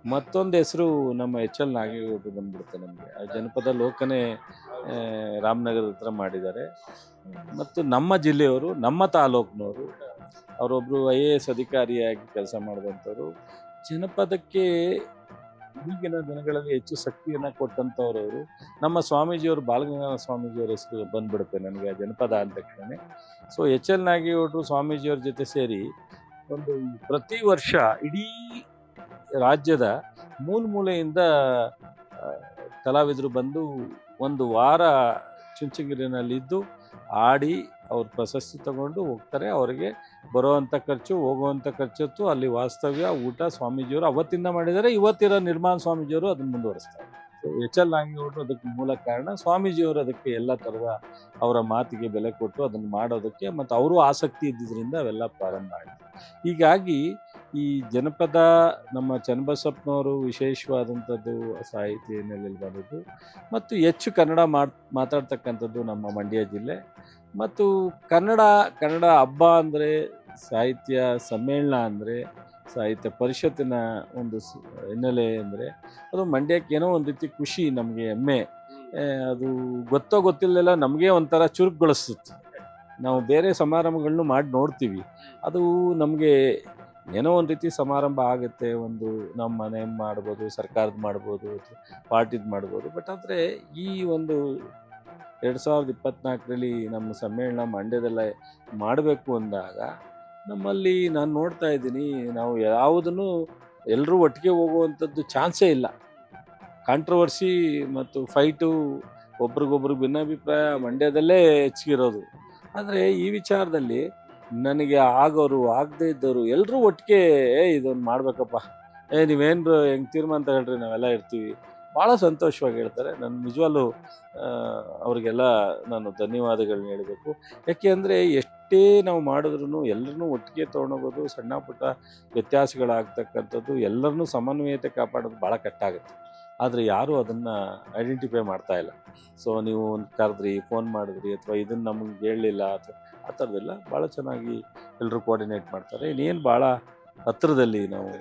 ಮತ್ತೊಂದು ಹೆಸರು ನಮ್ಮ HL ನಾಗೇಗೌಡರು ಬಂದ್ಬಿಡುತ್ತೆ ನಮಗೆ. ಆ ಜನಪದ ಲೋಕನೇ ರಾಮನಗರದ ಹತ್ರ ಮಾಡಿದ್ದಾರೆ. ಮತ್ತು ನಮ್ಮ ಜಿಲ್ಲೆಯವರು, ನಮ್ಮ ತಾಲೂಕಿನವರು, ಅವರೊಬ್ಬರು IAS ಅಧಿಕಾರಿಯಾಗಿ ಕೆಲಸ ಮಾಡಿದಂಥವ್ರು. ಜನಪದಕ್ಕೆ ಈಗಿನ ದಿನಗಳಲ್ಲಿ ಹೆಚ್ಚು ಶಕ್ತಿಯನ್ನು ಕೊಟ್ಟಂಥವ್ರವರು. ನಮ್ಮ ಸ್ವಾಮೀಜಿಯವರು, ಬಾಲಗಂಗಾಧರ ಸ್ವಾಮೀಜಿಯವರ ಹೆಸರು ಬಂದ್ಬಿಡುತ್ತೆ ನನಗೆ ಆ ಜನಪದ ಅಂದ ತಕ್ಷಣ. ಸೊ HL ನಾಗೇಗೌಡರು ಸ್ವಾಮೀಜಿಯವ್ರ ಜೊತೆ ಸೇರಿ ಒಂದು ಪ್ರತಿ ವರ್ಷ ಇಡೀ ರಾಜ್ಯದ ಮೂಲೆಯಿಂದ ಕಲಾವಿದರು ಬಂದು ಒಂದು ವಾರ ಚುಂಚನಗಿರಿನಲ್ಲಿದ್ದು ಆಡಿ ಅವ್ರ ಪ್ರಶಸ್ತಿ ತಗೊಂಡು ಹೋಗ್ತಾರೆ. ಅವರಿಗೆ ಬರೋವಂಥ ಖರ್ಚು, ಹೋಗುವಂಥ ಖರ್ಚು, ಅಲ್ಲಿ ವಾಸ್ತವ್ಯ, ಊಟ ಸ್ವಾಮೀಜಿಯವರು ಅವತ್ತಿಂದ ಮಾಡಿದ್ದಾರೆ. ಇವತ್ತಿರೋ ನಿರ್ಮಾಣ ಸ್ವಾಮೀಜಿಯವರು ಅದನ್ನು ಮುಂದುವರಿಸ್ತಾರೆ. HL ನಾಗೇಗೌಡರು ಅದಕ್ಕೆ ಮೂಲ ಕಾರಣ. ಸ್ವಾಮೀಜಿಯವರು ಅದಕ್ಕೆ ಎಲ್ಲ ಥರದ ಅವರ ಮಾತಿಗೆ ಬೆಲೆ ಕೊಟ್ಟು ಅದನ್ನು ಮಾಡೋದಕ್ಕೆ, ಮತ್ತು ಅವರು ಆಸಕ್ತಿ ಇದ್ದಿದ್ದರಿಂದ ಅವೆಲ್ಲ ಪ್ರಾರಂಭ ಆಯಿತು. ಹೀಗಾಗಿ ಈ ಜನಪದ ನಮ್ಮ ಚನ್ನಬಸಪ್ಪನವರು ವಿಶೇಷವಾದಂಥದ್ದು ಸಾಹಿತ್ಯ ನೆಲೆಯಲ್ಲಿ ಬಂದದ್ದು, ಮತ್ತು ಹೆಚ್ಚು ಕನ್ನಡ ಮಾತಾಡ್ತಕ್ಕಂಥದ್ದು ನಮ್ಮ ಮಂಡ್ಯ ಜಿಲ್ಲೆ. ಮತ್ತು ಕನ್ನಡ ಹಬ್ಬ ಅಂದರೆ, ಸಾಹಿತ್ಯ ಸಮ್ಮೇಳನ ಅಂದರೆ, ಸಾಹಿತ್ಯ ಪರಿಷತ್ತಿನ ಒಂದು ಹಿನ್ನೆಲೆ ಅಂದರೆ ಅದು ಮಂಡ್ಯಕ್ಕೆ ಏನೋ ಒಂದು ರೀತಿ ಖುಷಿ, ನಮಗೆ ಹೆಮ್ಮೆ. ಅದು ಗೊತ್ತಿಲ್ಲದೆಲ್ಲ ನಮಗೆ ಒಂಥರ ಚುರುಕುಗೊಳಿಸುತ್ತೆ. ನಾವು ಬೇರೆ ಸಮಾರಂಭಗಳನ್ನು ಮಾಡಿ ನೋಡ್ತೀವಿ, ಅದು ನಮಗೆ ಏನೋ ಒಂದು ರೀತಿ ಸಮಾರಂಭ ಆಗುತ್ತೆ, ಒಂದು ನಮ್ಮ ಮನೆ ಮಾಡ್ಬೋದು, ಸರ್ಕಾರದ ಮಾಡ್ಬೋದು, ಪಾರ್ಟಿದು ಮಾಡ್ಬೋದು. ಬಟ್ ಆದರೆ ಈ ಒಂದು 2024ರಲ್ಲಿ ನಮ್ಮ ಸಮ್ಮೇಳನ ಮಂಡ್ಯದಲ್ಲೇ ಮಾಡಬೇಕು ಅಂದಾಗ ನಮ್ಮಲ್ಲಿ ನಾನು ನೋಡ್ತಾ ಇದ್ದೀನಿ, ನಾವು ಯಾವುದನ್ನು ಎಲ್ಲರೂ ಒಟ್ಟಿಗೆ ಹೋಗುವಂಥದ್ದು ಚಾನ್ಸೇ ಇಲ್ಲ. ಕಾಂಟ್ರವರ್ಸಿ ಮತ್ತು ಫೈಟು, ಒಬ್ರಿಗೊಬ್ರು ಭಿನ್ನಾಭಿಪ್ರಾಯ ಮಂಡ್ಯದಲ್ಲೇ ಹೆಚ್ಚಿಗಿರೋದು. ಆದರೆ ಈ ವಿಚಾರದಲ್ಲಿ ನನಗೆ ಆಗೋರು ಆಗದೇ ಇದ್ದವರು ಎಲ್ಲರೂ ಒಟ್ಟಿಗೆ ಇದೊಂದು ಮಾಡಬೇಕಪ್ಪ, ನೀವೇನು ಹೆಂಗೆ ತೀರ್ಮಾನ ತಗೊಳ್ರಿ, ನಾವೆಲ್ಲ ಇರ್ತೀವಿ, ಭಾಳ ಸಂತೋಷವಾಗಿ ಹೇಳ್ತಾರೆ. ನಾನು ನಿಜವಾಗ್ಲೂ ಅವ್ರಿಗೆಲ್ಲ ನಾನು ಧನ್ಯವಾದಗಳನ್ನ ಹೇಳಬೇಕು. ಯಾಕೆ ಅಂದರೆ ಎಷ್ಟೇ ನಾವು ಮಾಡಿದ್ರೂ ಎಲ್ಲರನ್ನೂ ಒಟ್ಟಿಗೆ ತೊಗೊಂಡೋಗೋದು, ಸಣ್ಣ ಪುಟ್ಟ ವ್ಯತ್ಯಾಸಗಳಾಗ್ತಕ್ಕಂಥದ್ದು, ಎಲ್ಲರನ್ನೂ ಸಮನ್ವಯತೆ ಕಾಪಾಡೋದು ಭಾಳ ಕಷ್ಟ ಆಗುತ್ತೆ. ಆದರೆ ಯಾರೂ ಅದನ್ನು ಐಡೆಂಟಿಫೈ ಮಾಡ್ತಾ ಇಲ್ಲ. ಸೊ ನೀವು ಕರೆದ್ರಿ, ಫೋನ್ ಮಾಡಿದ್ರಿ, ಅಥವಾ ಇದನ್ನು ನಮಗೆ ಹೇಳಲಿಲ್ಲ, ಅಥವಾ ಆ ಥರದ್ದೆಲ್ಲ ಭಾಳ ಚೆನ್ನಾಗಿ ಎಲ್ಲರೂ ಕೋಆರ್ಡಿನೇಟ್ ಮಾಡ್ತಾರೆ. ಇನ್ನೇನು ಭಾಳ ಹತ್ತಿರದಲ್ಲಿ ನಾವು,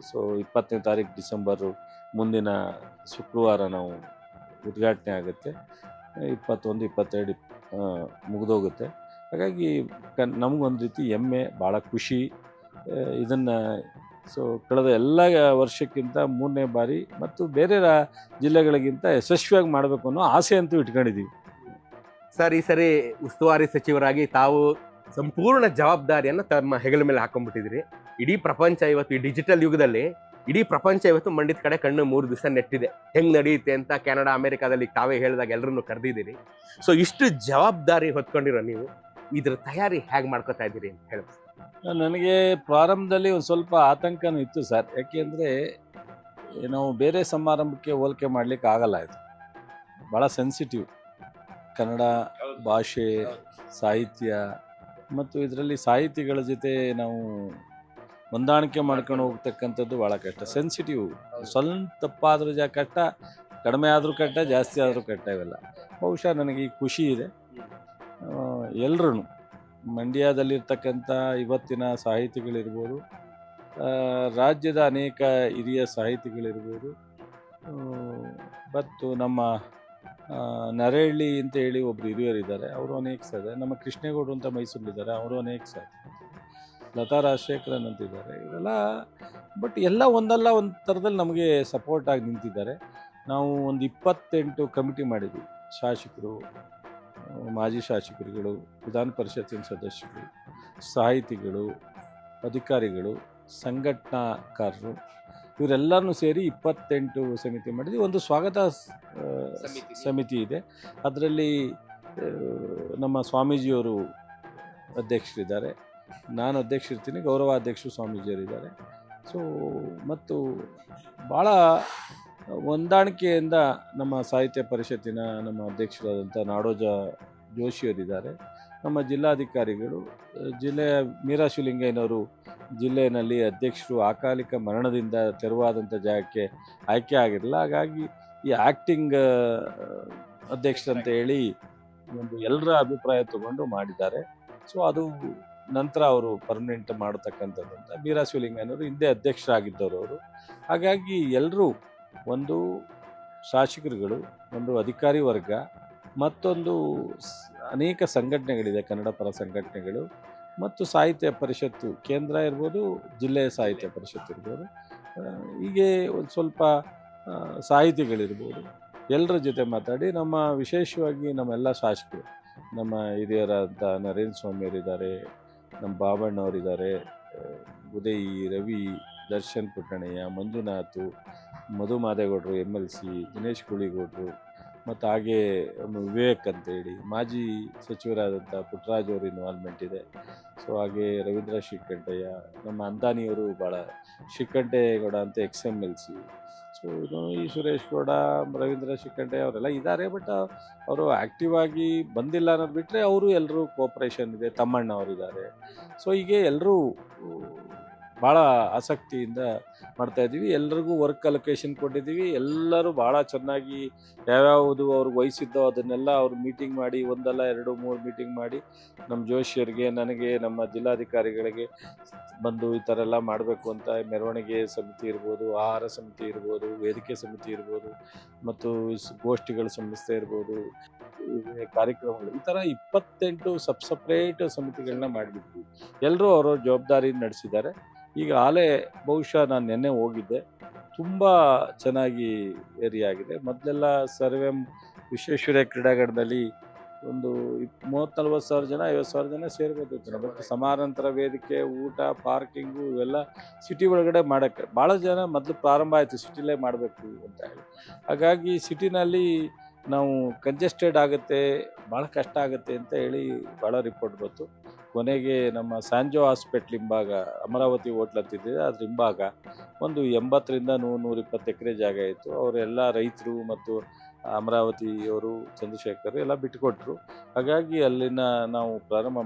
ಸೊ 20ನೇ ತಾರೀಕು ಡಿಸೆಂಬರು, ಮುಂದಿನ ಶುಕ್ರವಾರ ನಾವು ಉದ್ಘಾಟನೆ ಆಗುತ್ತೆ. 21, 22 ಮುಗಿದೋಗುತ್ತೆ. ಹಾಗಾಗಿ ನಮಗೊಂದು ರೀತಿ ಹೆಮ್ಮೆ, ಭಾಳ ಖುಷಿ. ಇದನ್ನು ಸೊ ಕಳೆದ ಎಲ್ಲ ವರ್ಷಕ್ಕಿಂತ 3ನೇ ಬಾರಿ ಮತ್ತು ಬೇರೆ ಜಿಲ್ಲೆಗಳಿಗಿಂತ ಯಶಸ್ವಿಯಾಗಿ ಮಾಡಬೇಕು ಅನ್ನೋ ಆಸೆ ಅಂತೂ ಇಟ್ಕೊಂಡಿದ್ದೀವಿ. ಸರ್, ಈ ಸರಿ ಉಸ್ತುವಾರಿ ಸಚಿವರಾಗಿ ತಾವು ಸಂಪೂರ್ಣ ಜವಾಬ್ದಾರಿಯನ್ನು ತಮ್ಮ ಹೆಗಲ ಮೇಲೆ ಹಾಕೊಂಡ್ಬಿಟ್ಟಿದ್ರಿ. ಇಡೀ ಪ್ರಪಂಚ ಇವತ್ತು ಈ ಡಿಜಿಟಲ್ ಯುಗದಲ್ಲಿ ಇಡೀ ಪ್ರಪಂಚ ಇವತ್ತು ಮಂಡ್ಯದ ಕಡೆ ಕಣ್ಣು 3 ದಿವಸ ನೆಟ್ಟಿದೆ, ಹೆಂಗೆ ನಡೆಯುತ್ತೆ ಅಂತ. ಕೆನಡಾ, ಅಮೆರಿಕಾದಲ್ಲಿ ತಾವೇ ಹೇಳಿದಾಗ ಎಲ್ಲರನ್ನು ಕರೆದಿದ್ದೀರಿ. ಸೊ ಇಷ್ಟು ಜವಾಬ್ದಾರಿ ಹೊತ್ಕೊಂಡಿರೋ ನೀವು ಇದ್ರ ತಯಾರಿ ಹೇಗೆ ಮಾಡ್ಕೋತಾ ಇದ್ದೀರಿ ಅಂತ ಹೇಳ್ಬೋದು. ನನಗೆ ಪ್ರಾರಂಭದಲ್ಲಿ ಒಂದು ಸ್ವಲ್ಪ ಆತಂಕನೂ ಇತ್ತು ಸರ್. ಯಾಕೆಂದರೆ ನಾವು ಬೇರೆ ಸಮಾರಂಭಕ್ಕೆ ಹೋಲಿಕೆ ಮಾಡಲಿಕ್ಕೆ ಆಗಲ್ಲ. ಇದು ಭಾಳ ಸೆನ್ಸಿಟಿವ್, ಕನ್ನಡ ಭಾಷೆ, ಸಾಹಿತ್ಯ, ಮತ್ತು ಇದರಲ್ಲಿ ಸಾಹಿತಿಗಳ ಜೊತೆ ನಾವು ಹೊಂದಾಣಿಕೆ ಮಾಡ್ಕೊಂಡು ಹೋಗ್ತಕ್ಕಂಥದ್ದು ಭಾಳ ಕಷ್ಟ. ಸೆನ್ಸಿಟಿವ್, ಸ್ವಲ್ಪ ತಪ್ಪಾದರೂ ಕಷ್ಟ, ಕಡಿಮೆ ಆದರೂ ಕಷ್ಟ, ಜಾಸ್ತಿ ಆದರೂ ಕಷ್ಟ. ಇವೆಲ್ಲ ಬಹುಶಃ ನನಗೆ ಈ ಖುಷಿ ಇದೆ. ಎಲ್ಲರೂ ಮಂಡ್ಯದಲ್ಲಿರ್ತಕ್ಕಂಥ ಇವತ್ತಿನ ಸಾಹಿತಿಗಳಿರ್ಬೋದು, ರಾಜ್ಯದ ಅನೇಕ ಹಿರಿಯ ಸಾಹಿತಿಗಳಿರ್ಬೋದು, ಮತ್ತು ನಮ್ಮ ನರೇಳ್ಳಿ ಅಂತ ಹೇಳಿ ಒಬ್ಬರು ಹಿರಿಯರಿದ್ದಾರೆ, ಅವರು ಅನೇಕ ಸಾಧ್ಯ. ನಮ್ಮ ಕೃಷ್ಣೇಗೌಡರು ಅಂತ ಮೈಸೂರಲ್ಲಿದ್ದಾರೆ, ಅವರು ಅನೇಕ ಸಾಧ್ಯ. ಲತಾ ರಾಜಶೇಖರನ್ ಅಂತಿದ್ದಾರೆ. ಇವೆಲ್ಲ ಬಟ್ ಎಲ್ಲ ಒಂದಲ್ಲ ಒಂದು ಥರದಲ್ಲಿ ನಮಗೆ ಸಪೋರ್ಟ್ ಆಗಿ ನಿಂತಿದ್ದಾರೆ. ನಾವು ಒಂದು 28 ಕಮಿಟಿ ಮಾಡಿದ್ವಿ. ಶಾಸಕರು, ಮಾಜಿ ಶಾಸಕರುಗಳು, ವಿಧಾನ ಪರಿಷತ್ತಿನ ಸದಸ್ಯರು, ಸಾಹಿತಿಗಳು, ಅಧಿಕಾರಿಗಳು, ಸಂಘಟನಾಕಾರರು, ಇವರೆಲ್ಲರನ್ನೂ ಸೇರಿ 28 ಸಮಿತಿ ಮಾಡಿದ್ವಿ. ಒಂದು ಸ್ವಾಗತ ಸಮಿತಿ ಇದೆ. ಅದರಲ್ಲಿ ನಮ್ಮ ಸ್ವಾಮೀಜಿಯವರು ಅಧ್ಯಕ್ಷರಿದ್ದಾರೆ, ನಾನು ಅಧ್ಯಕ್ಷರಿರ್ತೀನಿ, ಗೌರವಾಧ್ಯಕ್ಷರು ಸ್ವಾಮೀಜಿಯವರಿದ್ದಾರೆ. ಸೊ ಮತ್ತು ಭಾಳ ಹೊಂದಾಣಿಕೆಯಿಂದ ನಮ್ಮ ಸಾಹಿತ್ಯ ಪರಿಷತ್ತಿನ ನಮ್ಮ ಅಧ್ಯಕ್ಷರಾದಂಥ ನಾಡೋಜ ಜೋಶಿಯವರಿದ್ದಾರೆ. ನಮ್ಮ ಜಿಲ್ಲಾಧಿಕಾರಿಗಳು, ಜಿಲ್ಲೆಯ ಮೀರಾ ಶಿವಲಿಂಗಯ್ಯನವರು ಜಿಲ್ಲೆಯಲ್ಲಿ ಅಧ್ಯಕ್ಷರು ಅಕಾಲಿಕ ಮರಣದಿಂದ ತೆರವಾದಂಥ ಜಾಗಕ್ಕೆ ಆಯ್ಕೆ ಆಗಿರಲಿಲ್ಲ. ಹಾಗಾಗಿ ಈ ಆ್ಯಕ್ಟಿಂಗ್ ಅಧ್ಯಕ್ಷರಂತ ಹೇಳಿ ಒಂದು ಎಲ್ಲರ ಅಭಿಪ್ರಾಯ ತಗೊಂಡು ಮಾಡಿದ್ದಾರೆ. ಸೊ ಅದು ನಂತರ ಅವರು ಪರ್ಮನೆಂಟ್ ಮಾಡತಕ್ಕಂಥದ್ದು ಅಂತ. ಮೀರಾ ಶಿವಲಿಂಗಯ್ಯನವರು ಹಿಂದೆ ಅಧ್ಯಕ್ಷರಾಗಿದ್ದವರು ಅವರು. ಹಾಗಾಗಿ ಎಲ್ಲರೂ, ಒಂದು ಶಾಸಕರುಗಳು, ಒಂದು ಅಧಿಕಾರಿ ವರ್ಗ, ಮತ್ತೊಂದು ಅನೇಕ ಸಂಘಟನೆಗಳಿದೆ, ಕನ್ನಡ ಪರ ಸಂಘಟನೆಗಳು, ಮತ್ತು ಸಾಹಿತ್ಯ ಪರಿಷತ್ತು ಕೇಂದ್ರ ಇರ್ಬೋದು, ಜಿಲ್ಲೆಯ ಸಾಹಿತ್ಯ ಪರಿಷತ್ತು ಇರ್ಬೋದು, ಹೀಗೆ ಒಂದು ಸ್ವಲ್ಪ ಸಾಹಿತಿಗಳಿರ್ಬೋದು, ಎಲ್ಲರ ಜೊತೆ ಮಾತಾಡಿ ನಮ್ಮ ವಿಶೇಷವಾಗಿ ನಮ್ಮೆಲ್ಲ ಶಾಸಕರು, ನಮ್ಮ ಹಿರಿಯರಾದಂಥ ನರೇಂದ್ರ ಸ್ವಾಮಿಯವರಿದ್ದಾರೆ, ನಮ್ಮ ಬಾಬಣ್ಣವರಿದ್ದಾರೆ, ಉದಯಿ, ರವಿ, ದರ್ಶನ್ ಪುಟ್ಟಣಯ್ಯ, ಮಂಜುನಾಥ್, ಮಧು ಮಾದೇಗೌಡರು, MLC, ದಿನೇಶ್ ಕುಳಿಗೌಡರು, ಮತ್ತು ಹಾಗೇ ವಿವೇಕ್ ಅಂತೇಳಿ ಮಾಜಿ ಸಚಿವರಾದಂಥ ಪುಟ್ಟರಾಜ್ ಅವ್ರ ಇನ್ವಾಲ್ವ್ಮೆಂಟ್ ಇದೆ. ಸೊ ಹಾಗೆ ರವೀಂದ್ರ ಶ್ರೀಕಂಠಯ್ಯ, ನಮ್ಮ ಅಂದಾನಿಯವರು ಭಾಳ, ಶ್ರೀಕಂಠೇಗೌಡ ಅಂತ XMLC. ಸೊ ಈ ಸುರೇಶ್ ಗೌಡ, ರವೀಂದ್ರ ಶ್ರೀಕಂಠಯ್ಯ ಅವರೆಲ್ಲ ಇದ್ದಾರೆ. ಬಟ್ ಅವರು ಆ್ಯಕ್ಟಿವ್ ಆಗಿ ಬಂದಿಲ್ಲ ಅನ್ನೋದು ಬಿಟ್ಟರೆ ಅವರು ಎಲ್ಲರೂ ಕೋಆಪ್ರೇಷನ್ ಇದೆ. ತಮ್ಮಣ್ಣ ಅವರಿದ್ದಾರೆ. ಸೊ ಹೀಗೆ ಎಲ್ಲರೂ ಭಾಳ ಆಸಕ್ತಿಯಿಂದ ಮಾಡ್ತಾಯಿದ್ದೀವಿ. ಎಲ್ರಿಗೂ ವರ್ಕ್ ಅಲೊಕೇಶನ್ ಕೊಟ್ಟಿದ್ದೀವಿ. ಎಲ್ಲರೂ ಭಾಳ ಚೆನ್ನಾಗಿ ಯಾವ್ಯಾವುದು ಅವ್ರಿಗೆ ವಹಿಸಿದ್ದೋ ಅದನ್ನೆಲ್ಲ ಅವ್ರು ಮೀಟಿಂಗ್ ಮಾಡಿ, ಒಂದಲ್ಲ 2, 3 ಮೀಟಿಂಗ್ ಮಾಡಿ ನಮ್ಮ ಜೋಶಿಯರಿಗೆ, ನನಗೆ, ನಮ್ಮ ಜಿಲ್ಲಾಧಿಕಾರಿಗಳಿಗೆ ಬಂದು ಈ ಥರ ಎಲ್ಲ ಮಾಡಬೇಕು ಅಂತ ಮೆರವಣಿಗೆ ಸಮಿತಿ ಇರ್ಬೋದು, ಆಹಾರ ಸಮಿತಿ ಇರ್ಬೋದು, ವೇದಿಕೆ ಸಮಿತಿ ಇರ್ಬೋದು, ಮತ್ತು ಗೋಷ್ಠಿಗಳ ಸಂಸ್ಥೆ ಇರ್ಬೋದು, ಕಾರ್ಯಕ್ರಮಗಳು, ಈ ಥರ 28 ಸಪ್ರೇಟ್ ಸಮಿತಿಗಳನ್ನ ಮಾಡಿಬಿಟ್ವಿ. ಎಲ್ಲರೂ ಅವರವ್ರ ಜವಾಬ್ದಾರಿ ನಡೆಸಿದ್ದಾರೆ. ಈಗ ಬಹುಶಃ ನಾನು ನಿನ್ನೆ ಹೋಗಿದ್ದೆ, ತುಂಬ ಚೆನ್ನಾಗಿ ಏರಿಯಾ ಆಗಿದೆ. ಮೊದಲೆಲ್ಲ ಸರ್ವೆಂ ವಿಶ್ವೇಶ್ವರಯ್ಯ ಕ್ರೀಡಾಂಗಣದಲ್ಲಿ ಒಂದು 30-40 ಸಾವಿರ ಜನ 50,000 ಜನ ಸೇರ್ಬೋದು. ಬಟ್ ಸಮಾನಾಂತರ ವೇದಿಕೆ, ಊಟ, ಪಾರ್ಕಿಂಗು ಇವೆಲ್ಲ ಸಿಟಿ ಒಳಗಡೆ ಮಾಡೋಕ್ಕೆ ಭಾಳ ಜನ ಮೊದಲು ಪ್ರಾರಂಭ ಆಯಿತು ಸಿಟಿಲೇ ಮಾಡಬೇಕು ಅಂತ ಹೇಳಿ. ಹಾಗಾಗಿ ಸಿಟಿನಲ್ಲಿ ನಾವು ಕಂಜೆಸ್ಟೆಡ್ ಆಗುತ್ತೆ, ಭಾಳ ಕಷ್ಟ ಆಗುತ್ತೆ ಅಂತ ಹೇಳಿ ಭಾಳ ರಿಪೋರ್ಟ್ ಬಂತು. ಕೊನೆಗೆ ನಮ್ಮ ಸ್ಯಾಂಜೋ ಹಾಸ್ಪಿಟ್ಲ್ ಹಿಂಭಾಗ ಅಮರಾವತಿ ಹೋಟ್ಲ್ ಅಂತಿದ್ದೆ, ಅದ್ರ ಹಿಂಭಾಗ ಒಂದು 80ರಿಂದ 100-120 ಎಕರೆ ಜಾಗ ಇತ್ತು. ಅವರೆಲ್ಲ ರೈತರು ಮತ್ತು ಅಮರಾವತಿಯವರು ಚಂದ್ರಶೇಖರ್ ಎಲ್ಲ ಬಿಟ್ಟುಕೊಟ್ರು. ಹಾಗಾಗಿ ಅಲ್ಲಿನ ನಾವು ಪ್ರಾರಂಭ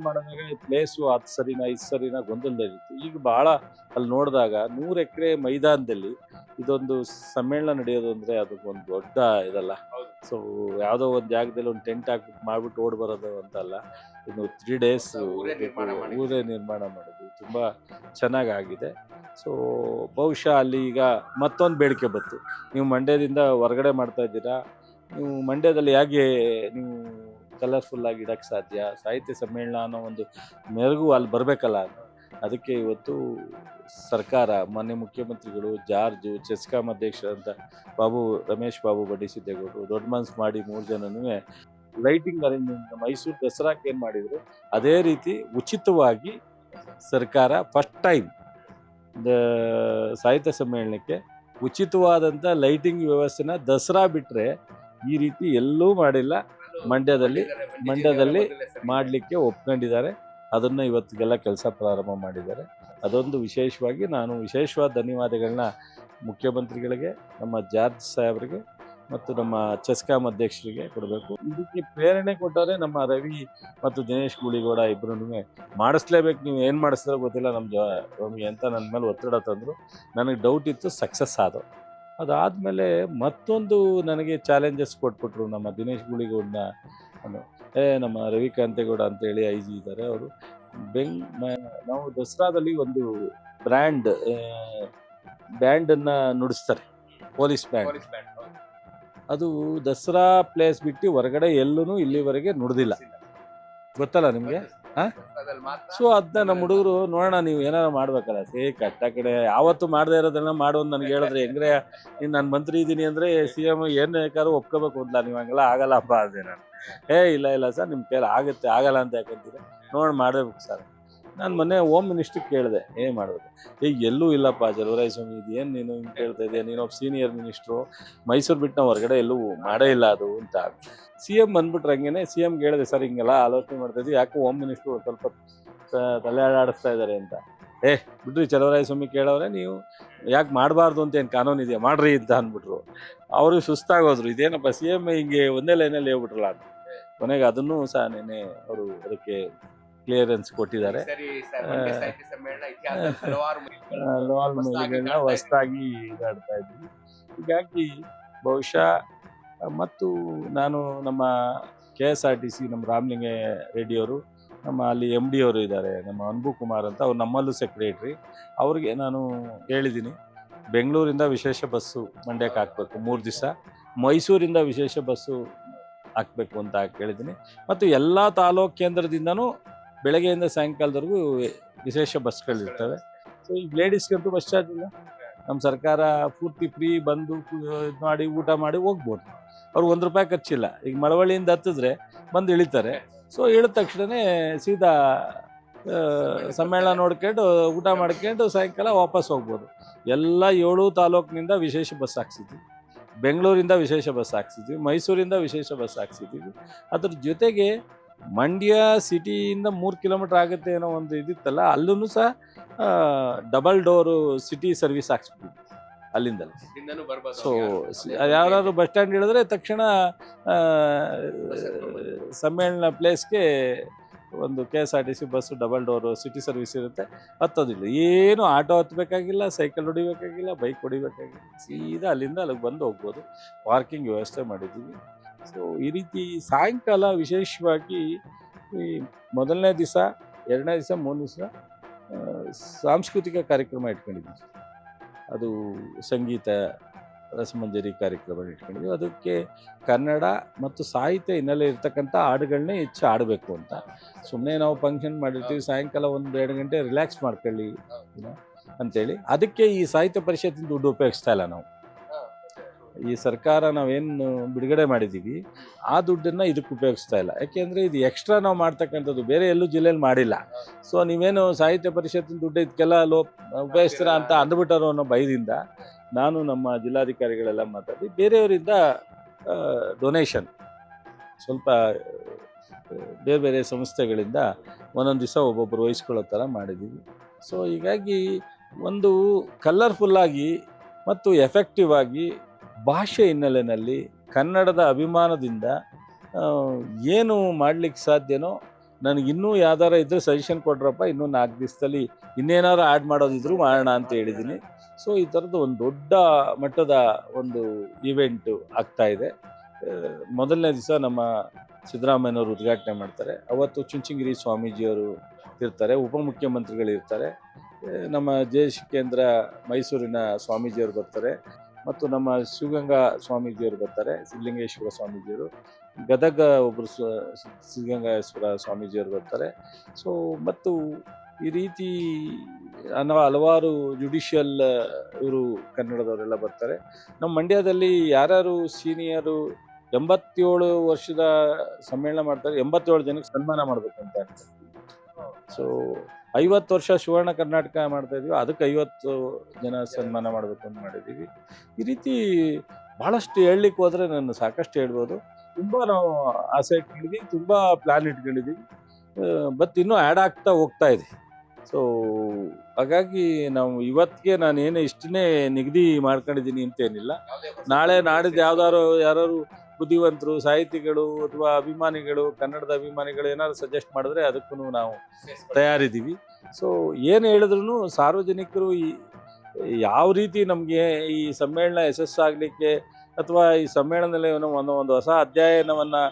ಮಾಡಿದಾಗ ಈ ಪ್ಲೇಸು 10 ಸರಿನಾ 5 ಸರಿನಾ ಗೊಂದಲದಲ್ಲಿತ್ತು. ಈಗ ಭಾಳ ಅಲ್ಲಿ ನೋಡಿದಾಗ 100 ಎಕರೆ ಮೈದಾನದಲ್ಲಿ ಇದೊಂದು ಸಮ್ಮೇಳನ ನಡೆಯೋದು ಅಂದರೆ ಅದಕ್ಕೊಂದು ದೊಡ್ಡ ಇದಲ್ಲ. ಸೊ ಯಾವುದೋ ಒಂದು ಜಾಗದಲ್ಲಿ ಒಂದು ಟೆಂಟ್ ಹಾಕ್ಬಿಟ್ಟು ಮಾಡ್ಬಿಟ್ಟು ಓಡ್ ಬರೋದು ಅಂತಲ್ಲ, ಇನ್ನು 3 days ಊರೇ ನಿರ್ಮಾಣ ಮಾಡೋದು ತುಂಬ ಚೆನ್ನಾಗಾಗಿದೆ. ಸೊ ಬಹುಶಃ ಅಲ್ಲಿ ಈಗ ಮತ್ತೊಂದು ಬೇಡಿಕೆ ಬಂತು, ನೀವು ಮಂಡ್ಯದಿಂದ ಹೊರಗಡೆ ಮಾಡ್ತಾ ಇದ್ದೀರಾ, ನೀವು ಮಂಡ್ಯದಲ್ಲಿ ಹೇಗೆ ನೀವು ಕಲರ್ಫುಲ್ಲಾಗಿ ಇಡೋಕ್ಕೆ ಸಾಧ್ಯ, ಸಾಹಿತ್ಯ ಸಮ್ಮೇಳನ ಅನ್ನೋ ಒಂದು ಮೆರುಗು ಅಲ್ಲಿ ಬರಬೇಕಲ್ಲ. ಅದಕ್ಕೆ ಇವತ್ತು ಸರ್ಕಾರ, ಮಾನ್ಯ ಮುಖ್ಯಮಂತ್ರಿಗಳು, ಜಾರ್ಜು, ಚೆಸ್ಕಾಂ ಅಧ್ಯಕ್ಷರಂತ ರಮೇಶ್ ಬಾಬು ಬಡ್ಡಿಸಿದ್ದೇಗೌಡರು ದೊಡ್ಡ ಮನ್ಸು ಮಾಡಿ 3 ಜನನೂ ಲೈಟಿಂಗ್ ಅರೇಂಜ್ಮೆಂಟ್ ಮೈಸೂರು ದಸರಾಕ್ಕೆ ಏನು ಮಾಡಿದ್ರು ಅದೇ ರೀತಿ ಉಚಿತವಾಗಿ ಸರ್ಕಾರ ಫಸ್ಟ್ ಟೈಮ್ ಸಾಹಿತ್ಯ ಸಮ್ಮೇಳನಕ್ಕೆ ಉಚಿತವಾದಂಥ ಲೈಟಿಂಗ್ ವ್ಯವಸ್ಥೆನ ದಸರಾ ಬಿಟ್ಟರೆ ಈ ರೀತಿ ಎಲ್ಲೂ ಮಾಡಿಲ್ಲ. ಮಂಡ್ಯದಲ್ಲಿ ಮಾಡಲಿಕ್ಕೆ ಒಪ್ಕೊಂಡಿದ್ದಾರೆ. ಅದನ್ನು ಇವತ್ತಿಗೆಲ್ಲ ಕೆಲಸ ಪ್ರಾರಂಭ ಮಾಡಿದ್ದಾರೆ. ಅದೊಂದು ವಿಶೇಷವಾಗಿ ನಾನು ವಿಶೇಷವಾದ ಧನ್ಯವಾದಗಳನ್ನ ಮುಖ್ಯಮಂತ್ರಿಗಳಿಗೆ, ನಮ್ಮ ಜಾರ್ಜ್ ಸಾಹೇಬರಿಗೆ ಮತ್ತು ನಮ್ಮ ಚೆಸ್ಕಾಂ ಅಧ್ಯಕ್ಷರಿಗೆ ಕೊಡಬೇಕು. ಇದಕ್ಕೆ ಪ್ರೇರಣೆ ಕೊಟ್ಟರೆ ನಮ್ಮ ರವಿ ಮತ್ತು ದಿನೇಶ್ ಗೂಳಿಗೌಡ ಇಬ್ಬರೂ ಮಾಡಿಸ್ಲೇಬೇಕು, ನೀವು ಏನು ಮಾಡಿಸ್ತಾರೋ ಗೊತ್ತಿಲ್ಲ ನಮ್ಗೆ ಅಂತ ನನ್ನ ಮೇಲೆ ಒತ್ತಡ ತಂದರು. ನನಗೆ ಡೌಟ್ ಇತ್ತು, ಸಕ್ಸಸ್ ಆದವು. ಅದಾದಮೇಲೆ ಮತ್ತೊಂದು ನನಗೆ ಚಾಲೆಂಜಸ್ ಕೊಟ್ಬಿಟ್ರು ನಮ್ಮ ದಿನೇಶ್ ಗೂಳಿಗೌಡನ. ನಮ್ಮ ರವಿಕಾಂತೇಗೌಡ ಅಂತೇಳಿ IG ಇದ್ದಾರೆ, ಅವರು ನಾವು ದಸರಾದಲ್ಲಿ ಒಂದು ಬ್ಯಾಂಡನ್ನು ನುಡಿಸ್ತಾರೆ, ಪೊಲೀಸ್ ಬ್ಯಾಂಡ್. ಅದು ದಸರಾ ಪ್ಲೇಸ್ ಬಿಟ್ಟು ಹೊರಗಡೆ ಎಲ್ಲೂ ಇಲ್ಲಿವರೆಗೆ ನುಡ್ದಿಲ್ಲ, ಗೊತ್ತಲ್ಲ ನಿಮಗೆ? ಸೊ ಅದನ್ನ ನಮ್ಮ ಹುಡುಗರು ನೋಡೋಣ, ನೀವು ಏನಾರು ಮಾಡ್ಬೇಕಲ್ಲ, ಕಟ್ಟ ಕಡೆ ಯಾವತ್ತು ಮಾಡದೇ ಇರೋದನ್ನ ಮಾಡು ಅಂತ ನನಗೆ ಹೇಳಿದ್ರೆ ಹೆಂಗ್ರೆ, ನೀನು ನಾನು ಮಂತ್ರಿ ಇದ್ದೀನಿ ಅಂದರೆ CM ಏನು ಬೇಕಾದ್ರೂ ಒಪ್ಕೋಬೇಕು ಅಂತಲ್ಲ, ನೀವು ಹಂಗೆಲ್ಲ ಆಗಲ್ಲಪ್ಪ ಅದೇ. ನಾನು ಇಲ್ಲ ಸರ್, ನಿಮ್ಮ ಕೈಲಿ ಆಗುತ್ತೆ, ಆಗಲ್ಲ ಅಂತ ಯಾಕಂತೀರ, ನೋಡಿ ಮಾಡಬೇಕು ಸರ್. ನಾನು ಮೊನ್ನೆ ಹೋಮ್ ಮಿನಿಸ್ಟ್ರಿಗೆ ಕೇಳಿದೆ, ಏನು ಮಾಡಬೇಕು? ಎಲ್ಲೂ ಇಲ್ಲಪ್ಪ ಚಲುವರಾಯಸ್ವಾಮಿ, ಇದೇನು ನೀನು ಹಿಂಗೆ ಕೇಳ್ತಾ ಇದೆಯಾ, ನೀನು ಒಬ್ಬ ಸೀನಿಯರ್ ಮಿನಿಸ್ಟ್ರು, ಮೈಸೂರು ಬಿಟ್ಟು ನಾವು ಹೊರಗಡೆ ಎಲ್ಲೂ ಮಾಡೇ ಇಲ್ಲ ಅದು ಅಂತ. CM ಬಂದ್ಬಿಟ್ರೆ ಹಂಗೇನೆ CMಗೆ ಹೇಳಿದೆ, ಸರ್ ಹಿಂಗೆಲ್ಲ ಆಲೋಚನೆ ಮಾಡ್ತಾಯಿದ್ವಿ, ಯಾಕೆ ಹೋಮ್ ಮಿನಿಸ್ಟ್ರು ಸ್ವಲ್ಪ ತಲೆ ಆಡಿಸ್ತಾ ಇದ್ದಾರೆ ಅಂತ. ಬಿಡ್ರಿ ಚಲುವರಾಯಸ್ವಾಮಿ ಕೇಳೋರೆ, ನೀವು ಯಾಕೆ ಮಾಡಬಾರ್ದು ಅಂತ ಏನು ಕಾನೂನು ಇದೆಯಾ, ಮಾಡ್ರಿ ಅಂತ ಅಂದ್ಬಿಟ್ರು. ಅವರು ಸುಸ್ತಾಗೋದ್ರು, ಇದೇನಪ್ಪ CM ಹಿಂಗೆ ಒಂದೇ ಲೈನಲ್ಲಿ ಹೇಳ್ಬಿಟ್ರಲ್ಲ ಅಂತ. ಕೊನೆಗೆ ಅದನ್ನು ಸಹ ನೆನೆ ಅವರು ಅದಕ್ಕೆ ಕ್ಲಿಯರೆನ್ಸ್ ಕೊಟ್ಟಿದ್ದಾರೆ. ಹೊಸದಾಗಿ ಇದಾಡ್ತಾ ಇದ್ವಿ. ಹೀಗಾಗಿ ಬಹುಶಃ ಮತ್ತು ನಾನು ನಮ್ಮ KSRTC ನಮ್ಮ ರಾಮಲಿಂಗ ರೆಡ್ಡಿಯವರು, ನಮ್ಮ ಅಲ್ಲಿ MD ಅವರು ಇದ್ದಾರೆ, ನಮ್ಮ ಅನ್ಬು ಕುಮಾರ್ ಅಂತ, ಅವ್ರು ನಮ್ಮಲ್ಲೂ ಸೆಕ್ರೆಟ್ರಿ. ಅವ್ರಿಗೆ ನಾನು ಹೇಳಿದ್ದೀನಿ, ಬೆಂಗಳೂರಿಂದ ವಿಶೇಷ ಬಸ್ಸು ಮಂಡ್ಯಕ್ಕೆ ಹಾಕಬೇಕು 3 ದಿವಸ, ಮೈಸೂರಿಂದ ವಿಶೇಷ ಬಸ್ಸು ಹಾಕಬೇಕು ಅಂತ ಕೇಳಿದ್ದೀನಿ. ಮತ್ತು ಎಲ್ಲ ತಾಲೂಕು ಕೇಂದ್ರದಿಂದನೂ ಬೆಳಗ್ಗೆಯಿಂದ ಸಾಯಂಕಾಲದವರೆಗೂ ವಿಶೇಷ ಬಸ್ಗಳಿರ್ತವೆ. ಸೊ ಈಗ ಲೇಡೀಸ್ಗಂತೂ ಬಸ್ ಚಾರ್ಜ್ ಇಲ್ಲ, ನಮ್ಮ ಸರ್ಕಾರ ಪೂರ್ತಿ ಫ್ರೀ, ಬಂದು ಇದು ಮಾಡಿ ಊಟ ಮಾಡಿ ಹೋಗ್ಬೋದು. ಅವ್ರು 1 ರೂಪಾಯಿ ಖರ್ಚಿಲ್ಲ. ಈಗ ಮಳವಳ್ಳಿಯಿಂದ ಹತ್ತಿದ್ರೆ ಬಂದು ಇಳಿತಾರೆ. ಸೊ ಇಳಿದ ತಕ್ಷಣವೇ ಸೀದಾ ಸಮ್ಮೇಳನ ನೋಡ್ಕೊಂಡು ಊಟ ಮಾಡ್ಕೊಂಡು ಸಾಯಂಕಾಲ ವಾಪಸ್ ಹೋಗ್ಬೋದು. ಎಲ್ಲ 7 ತಾಲೂಕಿನಿಂದ ವಿಶೇಷ ಬಸ್ ಹಾಕ್ಸಿದ್ವಿ, ಬೆಂಗಳೂರಿಂದ ವಿಶೇಷ ಬಸ್ ಹಾಕ್ಸಿದ್ವಿ, ಮೈಸೂರಿಂದ ವಿಶೇಷ ಬಸ್ ಹಾಕ್ಸಿದ್ವಿ. ಅದ್ರ ಜೊತೆಗೆ ಮಂಡ್ಯ ಸಿಟಿಯಿಂದ 3 ಕಿಲೋಮೀಟರ್ ಆಗುತ್ತೆ ಅನ್ನೋ ಒಂದು ಇದಿತ್ತಲ್ಲ, ಅಲ್ಲೂ ಸಹ ಡಬಲ್ ಡೋರು ಸಿಟಿ ಸರ್ವಿಸ್ ಹಾಕ್ಸ್ಬಿಟ್ಟು ಅಲ್ಲಿಂದಲೇ. ಸೊ ಯಾರಾದ್ರು ಬಸ್ ಸ್ಟ್ಯಾಂಡ್ ಹೇಳಿದ್ರೆ ತಕ್ಷಣ ಸಮ್ಮೇಳನ ಪ್ಲೇಸ್ಗೆ ಒಂದು KSRTC bus double door city service ಇರುತ್ತೆ, ಹತ್ತೋದಿಲ್ಲ. ಏನು ಆಟೋ ಹತ್ತಬೇಕಾಗಿಲ್ಲ, ಸೈಕಲ್ ಹೊಡಿಬೇಕಾಗಿಲ್ಲ, ಬೈಕ್ ಹೊಡಿಬೇಕಾಗಿಲ್ಲ, ಸೀದಾ ಅಲ್ಲಿಂದ ಅಲ್ಲಿಗೆ ಬಂದು ಹೋಗ್ಬೋದು. ಪಾರ್ಕಿಂಗ್ ವ್ಯವಸ್ಥೆ ಮಾಡಿದ್ದೀವಿ. ಸೊ ಈ ರೀತಿ ಸಾಯಂಕಾಲ ವಿಶೇಷವಾಗಿ ಈ ಮೊದಲನೇ ದಿವಸ, 2ನೇ ದಿವಸ, 3ನೇ ದಿವಸ ಸಾಂಸ್ಕೃತಿಕ ಕಾರ್ಯಕ್ರಮ ಇಟ್ಕೊಂಡಿದ್ವಿ. ಅದು ಸಂಗೀತ ರಸಮಂಜರಿ ಕಾರ್ಯಕ್ರಮ ಇಟ್ಕೊಂಡಿದ್ವಿ. ಅದಕ್ಕೆ ಕನ್ನಡ ಮತ್ತು ಸಾಹಿತ್ಯ ಹಿನ್ನೆಲೆ ಇರ್ತಕ್ಕಂಥ ಹಾಡುಗಳನ್ನೇ ಹೆಚ್ಚು ಆಡಬೇಕು ಅಂತ. ಸುಮ್ಮನೆ ನಾವು ಫಂಕ್ಷನ್ ಮಾಡಿರ್ತೀವಿ, ಸಾಯಂಕಾಲ 1-2 ಗಂಟೆ ರಿಲ್ಯಾಕ್ಸ್ ಮಾಡ್ಕೊಳ್ಳಿ ಅಂಥೇಳಿ. ಅದಕ್ಕೆ ಈ ಸಾಹಿತ್ಯ ಪರಿಷತ್ತಿನ ದುಡ್ಡು ಉಪಯೋಗಿಸ್ತಾ ಇಲ್ಲ ನಾವು. ಈ ಸರ್ಕಾರ ನಾವೇನು ಬಿಡುಗಡೆ ಮಾಡಿದ್ದೀವಿ ಆ ದುಡ್ಡನ್ನು ಇದಕ್ಕೆ ಉಪಯೋಗಿಸ್ತಾ ಇಲ್ಲ. ಯಾಕೆಂದರೆ ಇದು ಎಕ್ಸ್ಟ್ರಾ ನಾವು ಮಾಡ್ತಕ್ಕಂಥದ್ದು ಬೇರೆ ಎಲ್ಲೂ ಜಿಲ್ಲೆಯಲ್ಲಿ ಮಾಡಿಲ್ಲ. ಸೊ ನೀವೇನು ಸಾಹಿತ್ಯ ಪರಿಷತ್ತಿನ ದುಡ್ಡು ಇದಕ್ಕೆಲ್ಲ ಉಪಯೋಗಿಸ್ತೀರಾ ಅಂತ ಅಂದ್ಬಿಟ್ಟರು ಅನ್ನೋ ಭಯದಿಂದ ನಾನು ನಮ್ಮ ಜಿಲ್ಲಾಧಿಕಾರಿಗಳೆಲ್ಲ ಮಾತಾಡಿ ಬೇರೆಯವರಿಂದ ಡೊನೇಷನ್ ಸ್ವಲ್ಪ ಬೇರೆ ಬೇರೆ ಸಂಸ್ಥೆಗಳಿಂದ ಒಂದೊಂದು ದಿವಸ ಒಬ್ಬೊಬ್ಬರು ವಹಿಸ್ಕೊಳ್ಳೋ ಥರ ಮಾಡಿದ್ದೀವಿ. ಸೊ ಹೀಗಾಗಿ ಒಂದು ಕಲರ್ಫುಲ್ಲಾಗಿ ಮತ್ತು ಎಫೆಕ್ಟಿವ್ ಆಗಿ ಭಾಷೆ ಹಿನ್ನೆಲೆಯಲ್ಲಿ ಕನ್ನಡದ ಅಭಿಮಾನದಿಂದ ಏನು ಮಾಡಲಿಕ್ಕೆ ಸಾಧ್ಯನೋ, ನನಗಿನ್ನೂ ಯಾವ್ದಾರ ಇದ್ದರೆ ಸಜೆಷನ್ ಕೊಡ್ರಪ್ಪ, ಇನ್ನೂ 4 ದಿವಸದಲ್ಲಿ ಇನ್ನೇನಾರು ಆ್ಯಡ್ ಮಾಡೋದಿದ್ರು ಮಾಡೋಣ ಅಂತ ಹೇಳಿದ್ದೀನಿ. ಸೊ ಈ ಥರದ್ದು ಒಂದು ದೊಡ್ಡ ಮಟ್ಟದ ಒಂದು ಈವೆಂಟು ಆಗ್ತಾಯಿದೆ. ಮೊದಲನೇ ದಿವಸ ನಮ್ಮ ಸಿದ್ದರಾಮಯ್ಯನವರು ಉದ್ಘಾಟನೆ ಮಾಡ್ತಾರೆ. ಅವತ್ತು ಚುಂಚನಗಿರಿ ಸ್ವಾಮೀಜಿಯವರು ಇರ್ತಾರೆ, ಉಪಮುಖ್ಯಮಂತ್ರಿಗಳು ಇರ್ತಾರೆ, ನಮ್ಮ ಕೇಂದ್ರ ಮೈಸೂರಿನ ಸ್ವಾಮೀಜಿಯವರು ಬರ್ತಾರೆ, ಮತ್ತು ನಮ್ಮ ಶಿವಗಂಗಾ ಸ್ವಾಮೀಜಿಯವರು ಬರ್ತಾರೆ, ಸಿದ್ಧಲಿಂಗೇಶ್ವರ ಸ್ವಾಮೀಜಿಯವರು, ಗದಗ ಒಬ್ಬರು ಸಿದ್ಧಗಂಗೇಶ್ವರ ಸ್ವಾಮೀಜಿಯವರು ಬರ್ತಾರೆ. ಸೊ ಮತ್ತು ಈ ರೀತಿ ಹಲವಾರು ಜುಡಿಷಿಯಲ್ ಇವರು ಕನ್ನಡದವರೆಲ್ಲ ಬರ್ತಾರೆ. ನಮ್ಮ ಮಂಡ್ಯದಲ್ಲಿ ಯಾರ್ಯಾರು ಸೀನಿಯರು 87 ವರ್ಷದ ಸಮ್ಮೇಳನ ಮಾಡ್ತಾರೆ, 87 ಜನಕ್ಕೆ ಸನ್ಮಾನ ಮಾಡಬೇಕು ಅಂತ ಹೇಳ್ತಾರೆ. ಸೊ 50 ವರ್ಷ ಸುವರ್ಣ ಕರ್ನಾಟಕ ಮಾಡ್ತಾ ಇದೀವಿ, ಅದಕ್ಕೆ 50 ಜನ ಸನ್ಮಾನ ಮಾಡಬೇಕು ಅಂತ ಮಾಡಿದ್ದೀವಿ. ಈ ರೀತಿ ಭಾಳಷ್ಟು ಹೇಳಲಿಕ್ಕೆ ಹೋದರೆ ನಾನು ಸಾಕಷ್ಟು ಹೇಳ್ಬೋದು. ತುಂಬ ನಾವು ಆಸೆ ಇಟ್ಕೊಂಡಿದ್ದೀವಿ, ತುಂಬ ಪ್ಲ್ಯಾನ್ ಇಟ್ಕೊಂಡಿದ್ದೀವಿ, ಬಟ್ ಇನ್ನೂ ಆ್ಯಡ್ ಆಗ್ತಾ ಹೋಗ್ತಾ ಇದೆ. ಸೊ ಹಾಗಾಗಿ ನಾವು ಇವತ್ತಿಗೆ ನಾನೇನು ಇಷ್ಟನ್ನೇ ನಿಗದಿ ಮಾಡ್ಕೊಂಡಿದ್ದೀನಿ ಅಂತೇನಿಲ್ಲ. ನಾಳೆ ನಾಡಿದ್ದು ಯಾರು ಬುದ್ಧಿವಂತರು, ಸಾಹಿತಿಗಳು ಅಥವಾ ಅಭಿಮಾನಿಗಳು, ಕನ್ನಡದ ಅಭಿಮಾನಿಗಳು ಏನಾದ್ರು ಸಜೆಸ್ಟ್ ಮಾಡಿದ್ರೆ ಅದಕ್ಕೂ ನಾವು ತಯಾರಿದ್ದೀವಿ. ಸೊ ಏನು ಹೇಳಿದ್ರು ಸಾರ್ವಜನಿಕರು ಯಾವ ರೀತಿ ನಮಗೆ ಈ ಸಮ್ಮೇಳನ ಯಶಸ್ಸಾಗಲಿಕ್ಕೆ ಅಥವಾ ಈ ಸಮ್ಮೇಳನದಲ್ಲಿ ಒಂದು ಹೊಸ ಅಧ್ಯಯನವನ್ನು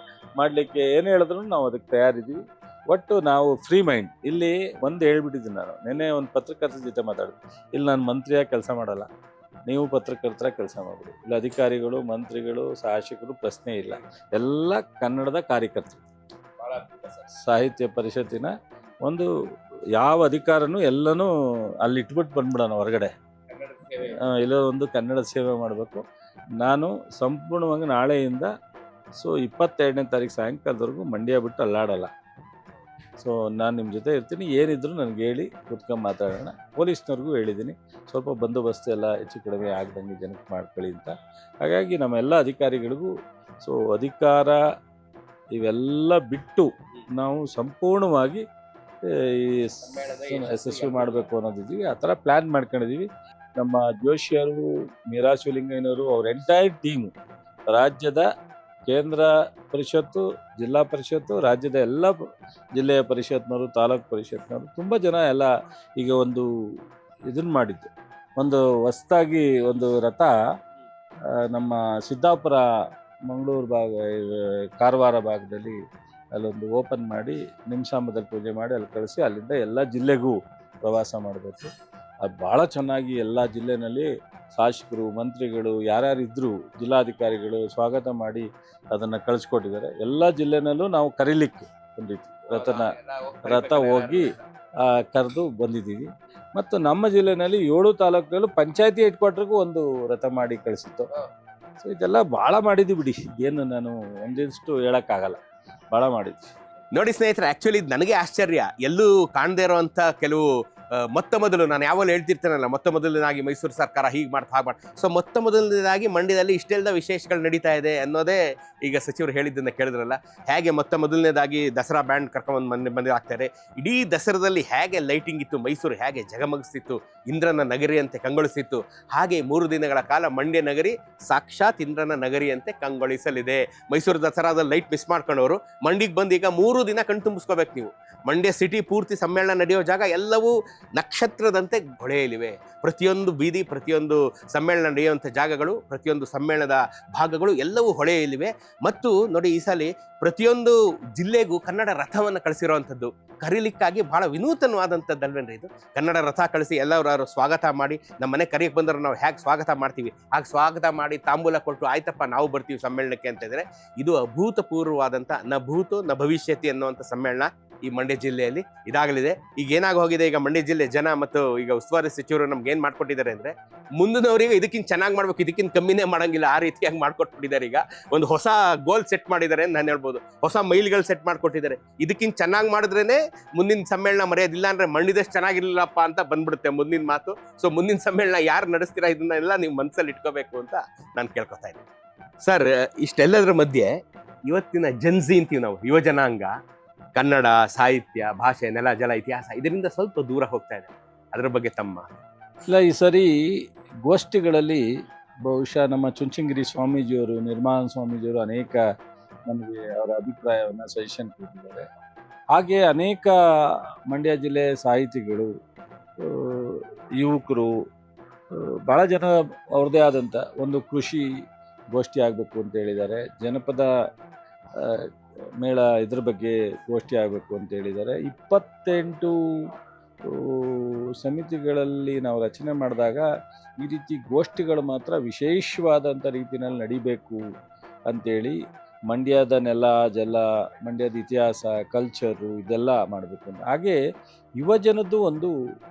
ಮಾಡಲಿಕ್ಕೆ ಏನು ಹೇಳಿದ್ರು ನಾವು ಅದಕ್ಕೆ ತಯಾರಿದ್ದೀವಿ. ಒಟ್ಟು ನಾವು ಫ್ರೀ ಮೈಂಡ್. ಇಲ್ಲಿ ಒಂದು ಹೇಳ್ಬಿಟ್ಟಿದ್ದೀನಿ, ನಾನು ನಿನ್ನೆ ಒಂದು ಪತ್ರಕರ್ತರ ಜೊತೆ ಮಾತಾಡಿದೆ, ಇಲ್ಲಿ ನಾನು ಮಂತ್ರಿಯಾಗಿ ಕೆಲಸ ಮಾಡಲ್ಲ, ನೀವು ಪತ್ರಕರ್ತರ ಕೆಲಸ ಮಾಡಿಬಿಡಿ, ಇಲ್ಲಿ ಅಧಿಕಾರಿಗಳು, ಮಂತ್ರಿಗಳು, ಶಾಸಕರು ಪ್ರಶ್ನೆ ಇಲ್ಲ, ಎಲ್ಲ ಕನ್ನಡದ ಕಾರ್ಯಕರ್ತರು. ಸಾಹಿತ್ಯ ಪರಿಷತ್ತಿನ ಒಂದು ಯಾವ ಅಧಿಕಾರನೂ ಎಲ್ಲನೂ ಅಲ್ಲಿ ಇಟ್ಬಿಟ್ಟು ಬಂದ್ಬಿಡೋಣ ಹೊರಗಡೆ, ಎಲ್ಲೋ ಒಂದು ಕನ್ನಡ ಸೇವೆ ಮಾಡಬೇಕು. ನಾನು ಸಂಪೂರ್ಣವಾಗಿ ನಾಳೆಯಿಂದ 22ನೇ ತಾರೀಕು ಸಾಯಂಕಾಲದವರೆಗೂ ಮಂಡ್ಯ ಬಿಟ್ಟು ಅಲ್ಲಾಡಲ್ಲ. ಸೊ ನಾನು ನಿಮ್ಮ ಜೊತೆ ಇರ್ತೀನಿ, ಏನಿದ್ರು ನನಗೆ ಹೇಳಿ ಕೂತ್ಕೊಂಡು ಮಾತಾಡೋಣ. ಪೊಲೀಸ್ನವ್ರಿಗೂ ಹೇಳಿದ್ದೀನಿ, ಸ್ವಲ್ಪ ಬಂದೋಬಸ್ತು ಎಲ್ಲ ಹೆಚ್ಚು ಕಡಿಮೆ ಆಗ್ದಂಗೆ ಜನಕ್ಕೆ ಮಾಡ್ಕೊಳ್ಳಿ ಅಂತ. ಹಾಗಾಗಿ ನಮ್ಮೆಲ್ಲ ಅಧಿಕಾರಿಗಳಿಗೂ ಅಧಿಕಾರ ಇವೆಲ್ಲ ಬಿಟ್ಟು ನಾವು ಸಂಪೂರ್ಣವಾಗಿ ಯಶಸ್ವಿ ಮಾಡಬೇಕು ಅನ್ನೋದಿದ್ದೀವಿ. ಆ ಥರ ಪ್ಲ್ಯಾನ್ ಮಾಡ್ಕೊಂಡಿದ್ದೀವಿ. ನಮ್ಮ ಜೋಶಿಯವರು, ಮೀರಾ ಶಿವಲಿಂಗಯ್ಯನವರು, ಅವ್ರ ಎಂಟೈರ್ ಟೀಮು, ರಾಜ್ಯದ ಕೇಂದ್ರ ಪರಿಷತ್ತು, ಜಿಲ್ಲಾ ಪರಿಷತ್ತು, ರಾಜ್ಯದ ಎಲ್ಲ ಜಿಲ್ಲೆಯ ಪರಿಷತ್ನವರು, ತಾಲೂಕು ಪರಿಷತ್ನವರು, ತುಂಬ ಜನ ಎಲ್ಲ ಈಗ ಒಂದು ಇದನ್ನು ಮಾಡಿದ್ದು, ಒಂದು ಹೊಸ್ದಾಗಿ ಒಂದು ರಥ ನಮ್ಮ ಸಿದ್ದಾಪುರ, ಮಂಗಳೂರು ಭಾಗ, ಕಾರವಾರ ಭಾಗದಲ್ಲಿ ಅಲ್ಲೊಂದು ಓಪನ್ ಮಾಡಿ ನಿಮಿಷಾಂಬದಲ್ಲಿ ಪೂಜೆ ಮಾಡಿ ಅಲ್ಲಿ ಕಳಿಸಿ ಅಲ್ಲಿಂದ ಎಲ್ಲ ಜಿಲ್ಲೆಗೂ ಪ್ರವಾಸ ಮಾಡಬೇಕು. ಅದು ಭಾಳ ಚೆನ್ನಾಗಿ ಎಲ್ಲ ಜಿಲ್ಲೆಯಲ್ಲಿ ಶಾಸಕರು, ಮಂತ್ರಿಗಳು ಯಾರ್ಯಾರಿದ್ದರು, ಜಿಲ್ಲಾಧಿಕಾರಿಗಳು ಸ್ವಾಗತ ಮಾಡಿ ಅದನ್ನು ಕಳಿಸ್ಕೊಟ್ಟಿದ್ದಾರೆ. ಎಲ್ಲ ಜಿಲ್ಲೆನಲ್ಲೂ ನಾವು ಕರೀಲಿಕ್ಕೆ ಬಂದಿದ್ವಿ, ರಥ ಹೋಗಿ ಕರೆದು ಬಂದಿದ್ದೀವಿ. ಮತ್ತು ನಮ್ಮ ಜಿಲ್ಲೆಯಲ್ಲಿ 7 ತಾಲೂಕುಗಳು ಪಂಚಾಯತಿ ಹೆಡ್ ಕ್ವಾರ್ಟರ್ಗೂ ಒಂದು ರಥ ಮಾಡಿ ಕಳಿಸಿತ್ತು. ಸೊ ಇದೆಲ್ಲ ಭಾಳ ಮಾಡಿದ್ವಿ ಬಿಡಿ, ಏನು ನಾನು ಒಂದಿಷ್ಟು ಹೇಳೋಕ್ಕಾಗಲ್ಲ, ಭಾಳ ಮಾಡಿದ್ವಿ. ನೋಡಿ ಸ್ನೇಹಿತರೆ, ಆ್ಯಕ್ಚುಲಿ ನನಗೆ ಆಶ್ಚರ್ಯ, ಎಲ್ಲೂ ಕಾಣದೇ ಇರೋವಂಥ ಕೆಲವು ಮೊದಲು ನಾನು ಯಾವಾಗ ಹೇಳ್ತಿರ್ತೇನಲ್ಲ, ಮೊದಲನೇದಾಗಿ ಮೈಸೂರು ಸರ್ಕಾರ ಹೀಗೆ ಮಾಡ್ತಾ ಹಾಗೆ ಮಾಡಿ. ಸೊ ಮೊದಲನೇದಾಗಿ ಮಂಡ್ಯದಲ್ಲಿ ಇಷ್ಟೆಲ್ಲ ವಿಶೇಷಗಳು ನಡೀತಾ ಇದೆ ಅನ್ನೋದೇ ಈಗ ಸಚಿವರು ಹೇಳಿದ್ದನ್ನು ಕೇಳಿದ್ರಲ್ಲ. ಹೇಗೆ ಮೊದಲನೇದಾಗಿ ದಸರಾ ಬ್ಯಾಂಡ್ ಕರ್ಕೊಂಡು ಬಂದು ಆಗ್ತಾರೆ. ಇಡೀ ದಸರಾದಲ್ಲಿ ಹೇಗೆ ಲೈಟಿಂಗ್ ಇತ್ತು, ಮೈಸೂರು ಹೇಗೆ ಜಗಮಗಿಸ್ತಿತ್ತು, ಇಂದ್ರನ ನಗರಿ ಅಂತೆ ಕಂಗೊಳಿಸಿತ್ತು. ಹಾಗೆ 3 ದಿನಗಳ ಕಾಲ ಮಂಡ್ಯ ನಗರಿ ಸಾಕ್ಷಾತ್ ಇಂದ್ರನ ನಗರಿ ಅಂತೆ ಕಂಗೊಳಿಸಲಿದೆ. ಮೈಸೂರು ದಸರಾದಲ್ಲಿ ಲೈಟ್ ಮಿಸ್ ಮಾಡ್ಕೊಂಡವರು ಮಂಡಿಗೆ ಬಂದು ಈಗ 3 ದಿನ ಕಣ್ತುಂಬಿಸ್ಕೋಬೇಕು ನೀವು. ಮಂಡ್ಯ ಸಿಟಿ ಪೂರ್ತಿ ಸಮ್ಮೇಳನ ನಡೆಯೋ ಜಾಗ ಎಲ್ಲವೂ ನಕ್ಷತ್ರದಂತೆ ಹೊಳೆಯಲಿವೆ. ಪ್ರತಿಯೊಂದು ಬೀದಿ, ಪ್ರತಿಯೊಂದು ಸಮ್ಮೇಳನ ನಡೆಯುವಂಥ ಜಾಗಗಳು, ಪ್ರತಿಯೊಂದು ಸಮ್ಮೇಳನದ ಭಾಗಗಳು ಎಲ್ಲವೂ ಹೊಳೆಯಲಿವೆ. ಮತ್ತು ನೋಡಿ, ಈ ಸಲ ಪ್ರತಿಯೊಂದು ಜಿಲ್ಲೆಗೂ ಕನ್ನಡ ರಥವನ್ನು ಕಳಿಸಿರುವಂಥದ್ದು ಕರೀಲಿಕ್ಕಾಗಿ ಭಾಳ ವಿನೂತನವಾದಂಥದ್ದಲ್ವೇನ್ರಿ ಇದು. ಕನ್ನಡ ರಥ ಕಳಿಸಿ ಎಲ್ಲರೂ ಸ್ವಾಗತ ಮಾಡಿ, ನಮ್ಮ ಮನೆ ಕರೆಯಕ್ಕೆ ಬಂದರೆ ನಾವು ಹೇಗೆ ಸ್ವಾಗತ ಮಾಡ್ತೀವಿ ಹಾಗೆ ಸ್ವಾಗತ ಮಾಡಿ ತಾಂಬೂಲ ಕೊಟ್ಟು ಆಯ್ತಪ್ಪ ನಾವು ಬರ್ತೀವಿ ಸಮ್ಮೇಳನಕ್ಕೆ ಅಂತ ಇದ್ರೆ, ಇದು ಅಭೂತಪೂರ್ವವಾದಂಥ ನ ಭೂತೋ ನ ಭವಿಷ್ಯತಿ ಅನ್ನುವಂಥ ಸಮ್ಮೇಳನ ಈ ಮಂಡ್ಯ ಜಿಲ್ಲೆಯಲ್ಲಿ ಇದಾಗಲಿದೆ. ಈಗ ಏನಾಗಿ ಹೋಗಿದೆ, ಈಗ ಮಂಡ್ಯ ಜಿಲ್ಲೆ ಜನ ಮತ್ತು ಈಗ ಉಸ್ತುವಾರಿ ಸಚಿವರು ನಮ್ಗೆ ಏನ್ ಮಾಡ್ಕೊಟ್ಟಿದ್ದಾರೆ ಅಂದ್ರೆ, ಮುಂದಿನವರಿಗೆ ಇದಕ್ಕಿಂತ ಚೆನ್ನಾಗಿ ಮಾಡ್ಬೇಕು, ಇದಕ್ಕಿಂತ ಕಮ್ಮಿನೇ ಮಾಡಂಗಿಲ್ಲ, ಆ ರೀತಿಯಾಗಿ ಮಾಡ್ಕೊಟ್ಬಿಟ್ಟಿದ್ದಾರೆ. ಈಗ ಒಂದು ಹೊಸ ಗೋಲ್ ಸೆಟ್ ಮಾಡಿದ್ದಾರೆ ಅಂತ ನಾನು ಹೇಳ್ಬೋದು, ಹೊಸ ಮೈಲ್ಗಳು ಸೆಟ್ ಮಾಡ್ಕೊಟ್ಟಿದ್ದಾರೆ. ಇದಕ್ಕಿಂತ ಚೆನ್ನಾಗಿ ಮಾಡಿದ್ರೇನೆ ಮುಂದಿನ ಸಮ್ಮೇಳನ ಮರೆಯೋದಿಲ್ಲ, ಅಂದ್ರೆ ಮಂಡ್ಯದಷ್ಟು ಚೆನ್ನಾಗಿರ್ಲಿಲ್ಲಪ್ಪ ಅಂತ ಬಂದ್ಬಿಡುತ್ತೆ ಮುಂದಿನ ಮಾತು. ಸೊ ಮುಂದಿನ ಸಮ್ಮೇಳನ ಯಾರು ನಡೆಸ್ತೀರಾ ಇದನ್ನೆಲ್ಲ ನೀವು ಮನಸ್ಸಲ್ಲಿ ಇಟ್ಕೋಬೇಕು ಅಂತ ನಾನು ಕೇಳ್ಕೊತಾ ಇದ್ದೀನಿ. ಸರ್, ಇಷ್ಟೆಲ್ಲದರ ಮಧ್ಯೆ ಇವತ್ತಿನ ಜನ್ಸಿ ಅಂತೀವಿ ನಾವು, ಯುವ ಜನಾಂಗ ಕನ್ನಡ ಸಾಹಿತ್ಯ, ಭಾಷೆ, ನೆಲ, ಜಲ, ಇತಿಹಾಸ ಇದರಿಂದ ಸ್ವಲ್ಪ ದೂರ ಹೋಗ್ತಾ ಇದೆ. ಅದರ ಬಗ್ಗೆ ತಮ್ಮ ಇಲ್ಲ, ಈ ಸರಿ ಗೋಷ್ಠಿಗಳಲ್ಲಿ ಬಹುಶಃ ನಮ್ಮ ಚುಂಚನಗಿರಿ ಸ್ವಾಮೀಜಿಯವರು, ನಿರ್ಮಾಣ ಸ್ವಾಮೀಜಿಯವರು ಅನೇಕ ನಮಗೆ ಅವರ ಅಭಿಪ್ರಾಯವನ್ನು ಸಜೆಷನ್ ಕೊಟ್ಟಿದ್ದಾರೆ. ಹಾಗೆ ಅನೇಕ ಮಂಡ್ಯ ಜಿಲ್ಲೆ ಸಾಹಿತಿಗಳು, ಯುವಕರು, ಭಾಳ ಜನ ಅವ್ರದ್ದೇ ಆದಂಥ ಒಂದು ಕೃಷಿ ಗೋಷ್ಠಿ ಆಗಬೇಕು ಅಂತ ಹೇಳಿದ್ದಾರೆ. ಜನಪದ ಮೇಳ ಇದ್ರ ಬಗ್ಗೆ ಗೋಷ್ಠಿ ಆಗಬೇಕು ಅಂತ ಹೇಳಿದ್ದಾರೆ. 28 ಸಮಿತಿಗಳಲ್ಲಿ ನಾವು ರಚನೆ ಮಾಡಿದಾಗ ಈ ರೀತಿ ಗೋಷ್ಠಿಗಳು ಮಾತ್ರ ವಿಶೇಷವಾದಂಥ ರೀತಿಯಲ್ಲಿ ನಡಿಬೇಕು ಅಂತೇಳಿ ಮಂಡ್ಯದ ನೆಲ, ಜಲ, ಮಂಡ್ಯದ ಇತಿಹಾಸ, ಕಲ್ಚರು ಇದೆಲ್ಲ ಮಾಡಬೇಕು ಅಂತ. ಹಾಗೆ ಯುವಜನದ್ದು ಒಂದು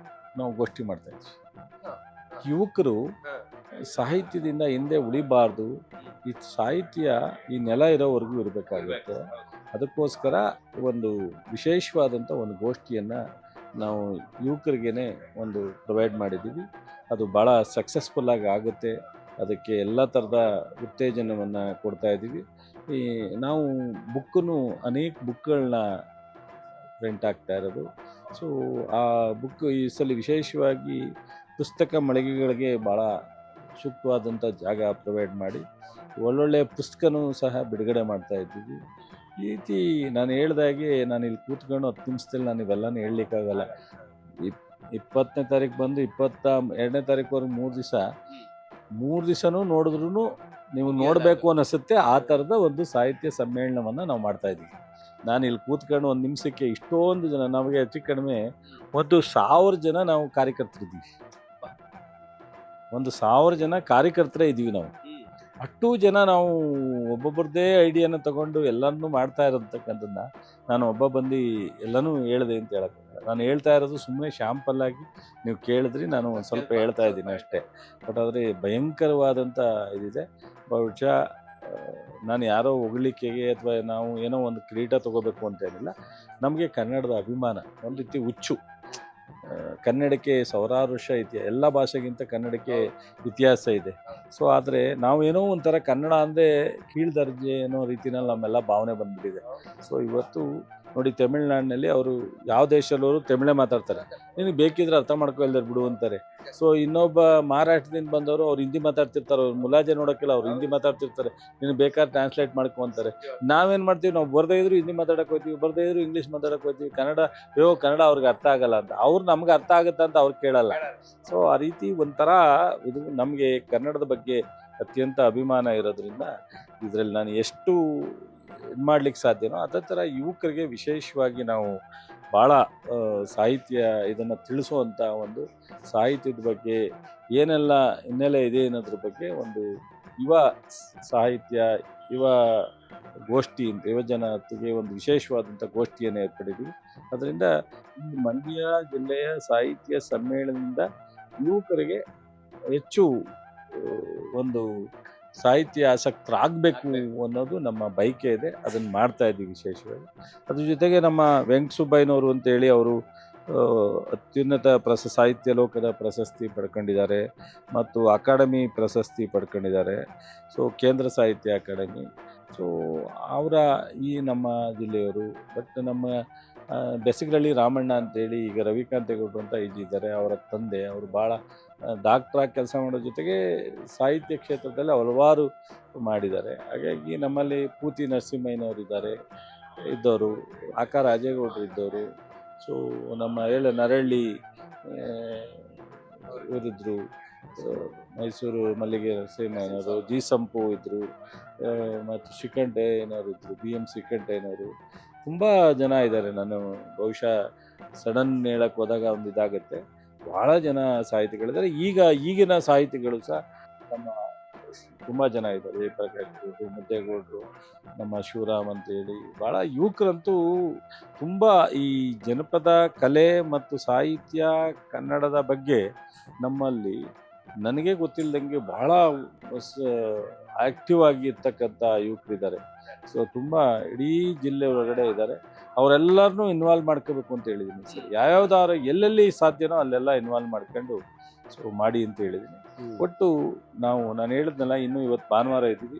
ನಾವು ಗೋಷ್ಠಿ ಮಾಡ್ತಾ ಇದ್ವಿ. ಯುವಕರು ಸಾಹಿತ್ಯದಿಂದ ಹಿಂದೆ ಉಳಿಬಾರ್ದು, ಈ ಸಾಹಿತ್ಯ ಈ ನೆಲ ಇರೋವರೆಗೂ ಇರಬೇಕಾಗುತ್ತೆ. ಅದಕ್ಕೋಸ್ಕರ ಒಂದು ವಿಶೇಷವಾದಂಥ ಒಂದು ಗೋಷ್ಠಿಯನ್ನು ನಾವು ಯುವಕರಿಗೇ ಒಂದು ಪ್ರೊವೈಡ್ ಮಾಡಿದ್ದೀವಿ. ಅದು ಭಾಳ ಸಕ್ಸಸ್ಫುಲ್ಲಾಗಿ ಆಗುತ್ತೆ. ಅದಕ್ಕೆ ಎಲ್ಲ ಥರದ ಉತ್ತೇಜನವನ್ನು ಕೊಡ್ತಾ ಇದ್ದೀವಿ. ಈ ನಾವು ಅನೇಕ ಬುಕ್ಗಳನ್ನ ಪ್ರಿಂಟ್ ಆಗ್ತಾ ಇರೋದು. ಸೊ ಆ ಬುಕ್ ಈ ಸಲ ವಿಶೇಷವಾಗಿ ಪುಸ್ತಕ ಮಳಿಗೆಗಳಿಗೆ ಭಾಳ ಸೂಕ್ತವಾದಂಥ ಜಾಗ ಪ್ರೊವೈಡ್ ಮಾಡಿ ಒಳ್ಳೊಳ್ಳೆಯ ಪುಸ್ತಕನೂ ಸಹ ಬಿಡುಗಡೆ ಮಾಡ್ತಾ ಇದ್ದೀವಿ. ಈ ರೀತಿ ನಾನು ಹೇಳ್ದಾಗೆ, ನಾನು ಇಲ್ಲಿ ಕೂತ್ಕೊಂಡು 10 ನಿಮಿಷದಲ್ಲಿ ನಾನು ಇವೆಲ್ಲನೂ ಹೇಳಲಿಕ್ಕಾಗಲ್ಲ. 20ನೇ ತಾರೀಕು ಬಂದು 22ನೇ ತಾರೀಕುವರೆಗೆ 3 ದಿವಸನೂ ನೋಡಿದ್ರೂ ನೀವು ನೋಡಬೇಕು ಅನ್ನಿಸುತ್ತೆ. ಆ ಥರದ ಒಂದು ಸಾಹಿತ್ಯ ಸಮ್ಮೇಳನವನ್ನು ನಾವು ಮಾಡ್ತಾ ಇದ್ದೀವಿ. ನಾನು ಇಲ್ಲಿ ಕೂತ್ಕೊಂಡು 1 ನಿಮಿಷಕ್ಕೆ ಇಷ್ಟೊಂದು ಜನ, ನಮಗೆ ಹೆಚ್ಚು ಕಡಿಮೆ 1,000 ಜನ ನಾವು ಕಾರ್ಯಕರ್ತರಿದ್ದೀವಿ. 1,000 ಜನ ಕಾರ್ಯಕರ್ತರೇ ಇದ್ದೀವಿ ನಾವು. ಅಷ್ಟು ಜನ ನಾವು ಒಬ್ಬೊಬ್ಬರದೇ ಐಡಿಯಾನ ತಗೊಂಡು ಎಲ್ಲನೂ ಮಾಡ್ತಾ ಇರೋತಕ್ಕಂಥದ್ದನ್ನ ನಾನು ಬಂದು ಎಲ್ಲನೂ ಹೇಳಿದೆ ಅಂತ ಹೇಳಕ್ಕೆ ನಾನು ಹೇಳ್ತಾ ಇರೋದು ಸುಮ್ಮನೆ ಶಾಂಪಲ್ ಆಗಿ ನೀವು ಕೇಳಿದ್ರಿ, ನಾನು ಒಂದು ಸ್ವಲ್ಪ ಹೇಳ್ತಾ ಇದ್ದೀನಿ ಅಷ್ಟೇ. ಬಟ್ ಆದರೆ ಭಯಂಕರವಾದಂಥ ಇದಿದೆ. ಬಹುಶಃ ನಾನು ಯಾರೋ ಹೊಗಳಿಕೆಗೆ ಅಥವಾ ನಾವು ಏನೋ ಒಂದು ಕಿರೀಟ ತೊಗೋಬೇಕು ಅಂತ ಏನಿಲ್ಲ. ನಮಗೆ ಕನ್ನಡದ ಅಭಿಮಾನ, ಒಂದು ರೀತಿ ಹುಚ್ಚು. ಕನ್ನಡಕ್ಕೆ 1000 ವರ್ಷ ಎಲ್ಲ ಭಾಷೆಗಿಂತ ಕನ್ನಡಕ್ಕೆ ಇತಿಹಾಸ ಇದೆ. ಸೊ ಆದರೆ ನಾವೇನೋ ಒಂಥರ ಕನ್ನಡ ಅಂದರೆ ಕೀಳ್ದರ್ಜೆ ಅನ್ನೋ ರೀತಿಯಲ್ಲಿ ನಮ್ಮೆಲ್ಲ ಭಾವನೆ ಬಂದ್ಬಿಟ್ಟಿದೆ. ಸೊ ಇವತ್ತು ನೋಡಿ, ತಮಿಳ್ನಾಡಿನಲ್ಲಿ ಅವರು ಯಾವ ದೇಶದಲ್ಲವರು ತಮಿಳೇ ಮಾತಾಡ್ತಾರೆ. ನಿನಗೆ ಬೇಕಿದ್ರೆ ಅರ್ಥ ಮಾಡ್ಕೊಳ್ದಾರೆ ಬಿಡು ಅಂತಾರೆ. ಸೊ ಇನ್ನೊಬ್ಬ ಮಹಾರಾಷ್ಟ್ರದಿಂದ ಬಂದವರು ಅವ್ರು ಹಿಂದಿ ಮಾತಾಡ್ತಿರ್ತಾರೆ, ಅವ್ರು ಮುಲಾಜೆ ನೋಡೋಕ್ಕಿಲ್ಲ, ಅವ್ರು ಹಿಂದಿ ಮಾತಾಡ್ತಿರ್ತಾರೆ, ನೀನು ಬೇಕಾದ್ರೆ ಟ್ರಾನ್ಸ್ಲೇಟ್ ಮಾಡ್ಕೊ ಅಂತಾರೆ. ನಾವೇನು ಮಾಡ್ತೀವಿ, ನಾವು ಬರ್ದೇ ಇದ್ರು ಹಿಂದಿ ಮಾತಾಡಕ್ಕೆ ಹೋಗ್ತೀವಿ, ಬರ್ದೇ ಇದ್ರು ಇಂಗ್ಲೀಷ್ ಮಾತಾಡಕ್ಕೆ ಹೋಗ್ತೀವಿ. ಕನ್ನಡ ಅವ್ರಿಗೆ ಅರ್ಥ ಆಗಲ್ಲ ಅಂತ, ಅವ್ರು ನಮ್ಗೆ ಅರ್ಥ ಆಗುತ್ತಾ ಅಂತ ಅವ್ರು ಕೇಳಲ್ಲ. ಸೊ ಆ ರೀತಿ ಒಂಥರ ಇದು ನಮಗೆ ಕನ್ನಡದ ಬಗ್ಗೆ ಅತ್ಯಂತ ಅಭಿಮಾನ ಇರೋದ್ರಿಂದ ಇದರಲ್ಲಿ ನಾನು ಎಷ್ಟು ಇದು ಮಾಡ್ಲಿಕ್ಕೆ ಸಾಧ್ಯನೋ ಅದೇ ಥರ ಯುವಕರಿಗೆ ವಿಶೇಷವಾಗಿ ನಾವು ಭಾಳ ಸಾಹಿತ್ಯ ಇದನ್ನು ತಿಳಿಸುವಂಥ ಒಂದು ಸಾಹಿತ್ಯದ ಬಗ್ಗೆ ಏನೆಲ್ಲ ಹಿನ್ನೆಲೆ ಇದೆ ಅನ್ನೋದ್ರ ಬಗ್ಗೆ ಒಂದು ಯುವ ಸಾಹಿತ್ಯ, ಯುವ ಗೋಷ್ಠಿ ಅಂತ ಯುವಜನತೆಗೆ ಒಂದು ವಿಶೇಷವಾದಂಥ ಗೋಷ್ಠಿಯನ್ನು ಏರ್ಪಡಿದ್ವಿ. ಅದರಿಂದ ಈ ಮಂಡ್ಯ ಜಿಲ್ಲೆಯ ಸಾಹಿತ್ಯ ಸಮ್ಮೇಳನದಿಂದ ಯುವಕರಿಗೆ ಹೆಚ್ಚು ಒಂದು ಸಾಹಿತ್ಯ ಆಸಕ್ತರಾಗಬೇಕು ಅನ್ನೋದು ನಮ್ಮ ಬಯಕೆ ಇದೆ. ಅದನ್ನು ಮಾಡ್ತಾ ಇದ್ದೀವಿ ವಿಶೇಷವಾಗಿ. ಅದ್ರ ಜೊತೆಗೆ ನಮ್ಮ ವೆಂಕಟಸುಬ್ಬಯ್ಯನವರು ಅಂತೇಳಿ ಅವರು ಅತ್ಯುನ್ನತ ಸಾಹಿತ್ಯ ಲೋಕದ ಪ್ರಶಸ್ತಿ ಪಡ್ಕೊಂಡಿದ್ದಾರೆ ಮತ್ತು ಅಕಾಡೆಮಿ ಪ್ರಶಸ್ತಿ ಪಡ್ಕೊಂಡಿದ್ದಾರೆ. ಸೊ ಕೇಂದ್ರ ಸಾಹಿತ್ಯ ಅಕಾಡೆಮಿ. ಸೊ ಅವರ ಈ ನಮ್ಮ ಜಿಲ್ಲೆಯವರು. ಬಟ್ ನಮ್ಮ ಬೆಸಗರಳ್ಳಿ ರಾಮಣ್ಣ ಅಂತೇಳಿ ಈಗ ರವಿಕಾಂತೇಗೌಡರು ಅಂತ ಇದ್ದಾರೆ, ಅವರ ತಂದೆ. ಅವರು ಭಾಳ ಡಾಕ್ಟ್ರಾಗಿ ಕೆಲಸ ಮಾಡೋ ಜೊತೆಗೆ ಸಾಹಿತ್ಯ ಕ್ಷೇತ್ರದಲ್ಲಿ ಹಲವಾರು ಮಾಡಿದ್ದಾರೆ. ಹಾಗಾಗಿ ನಮ್ಮಲ್ಲಿ ಪೂತಿ ನರಸಿಂಹಯ್ಯನವರು ಇದ್ದವರು, ಆಕಾರ ರಾಜೇಗೌಡರು ಇದ್ದವರು. ಸೊ ನಮ್ಮ ನರಹಳ್ಳಿ ಇವರಿದ್ದರು, ಮೈಸೂರು ಮಲ್ಲಿಗೆ ನರಸಿಂಹಯ್ಯನವರು, ಜಿ ಸಂಪು ಇದ್ದರು, ಮತ್ತು ಶ್ರೀಕಂಠಯ್ಯನವರು ಇದ್ದರು, BM ಶ್ರೀಕಂಠಯ್ಯನವರು. ತುಂಬ ಜನ ಇದ್ದಾರೆ. ನಾನು ಬಹುಶಃ ಸಡನ್ ಹೇಳಕ್ಕೆ ಹೋದಾಗ ಒಂದು ಇದಾಗುತ್ತೆ. ಭಾಳ ಜನ ಸಾಹಿತಿಗಳಿದ್ದಾರೆ. ಈಗಿನ ಸಾಹಿತಿಗಳು ಸಹ ನಮ್ಮ ತುಂಬ ಜನ ಇದ್ದಾರೆ. ಜಯಪ್ರಕಾಶ್ ಗೌಡ್ರು, ಮುದ್ದೇಗೌಡರು, ನಮ್ಮ ಶಿವರಾಮ್ ಅಂತೇಳಿ ಭಾಳ ಯುವಕರಂತೂ ತುಂಬ ಈ ಜನಪದ ಕಲೆ ಮತ್ತು ಸಾಹಿತ್ಯ ಕನ್ನಡದ ಬಗ್ಗೆ ನಮ್ಮಲ್ಲಿ ನನಗೆ ಗೊತ್ತಿಲ್ಲದಂಗೆ ಭಾಳ ಆ್ಯಕ್ಟಿವ್ ಆಗಿ ಇರ್ತಕ್ಕಂಥ ಯುವಕರಿದ್ದಾರೆ. ಸೊ ತುಂಬ ಇಡೀ ಜಿಲ್ಲೆ ಒಳಗಡೆ ಇದ್ದಾರೆ. ಅವರೆಲ್ಲರನ್ನೂ ಇನ್ವಾಲ್ವ್ ಮಾಡ್ಕೋಬೇಕು ಅಂತ ಹೇಳಿದ್ದೀನಿ ಸರ್. ಯಾವ್ಯಾವ್ದಾರು ಎಲ್ಲೆಲ್ಲಿ ಸಾಧ್ಯನೋ ಅಲ್ಲೆಲ್ಲ ಇನ್ವಾಲ್ವ್ ಮಾಡ್ಕೊಂಡು ಸೊ ಮಾಡಿ ಅಂತ ಹೇಳಿದ್ದೀನಿ. ಒಟ್ಟು ನಾನು ಹೇಳಿದ್ನಲ್ಲ, ಇನ್ನು ಇವತ್ತು ಭಾನುವಾರ ಇದ್ದೀವಿ,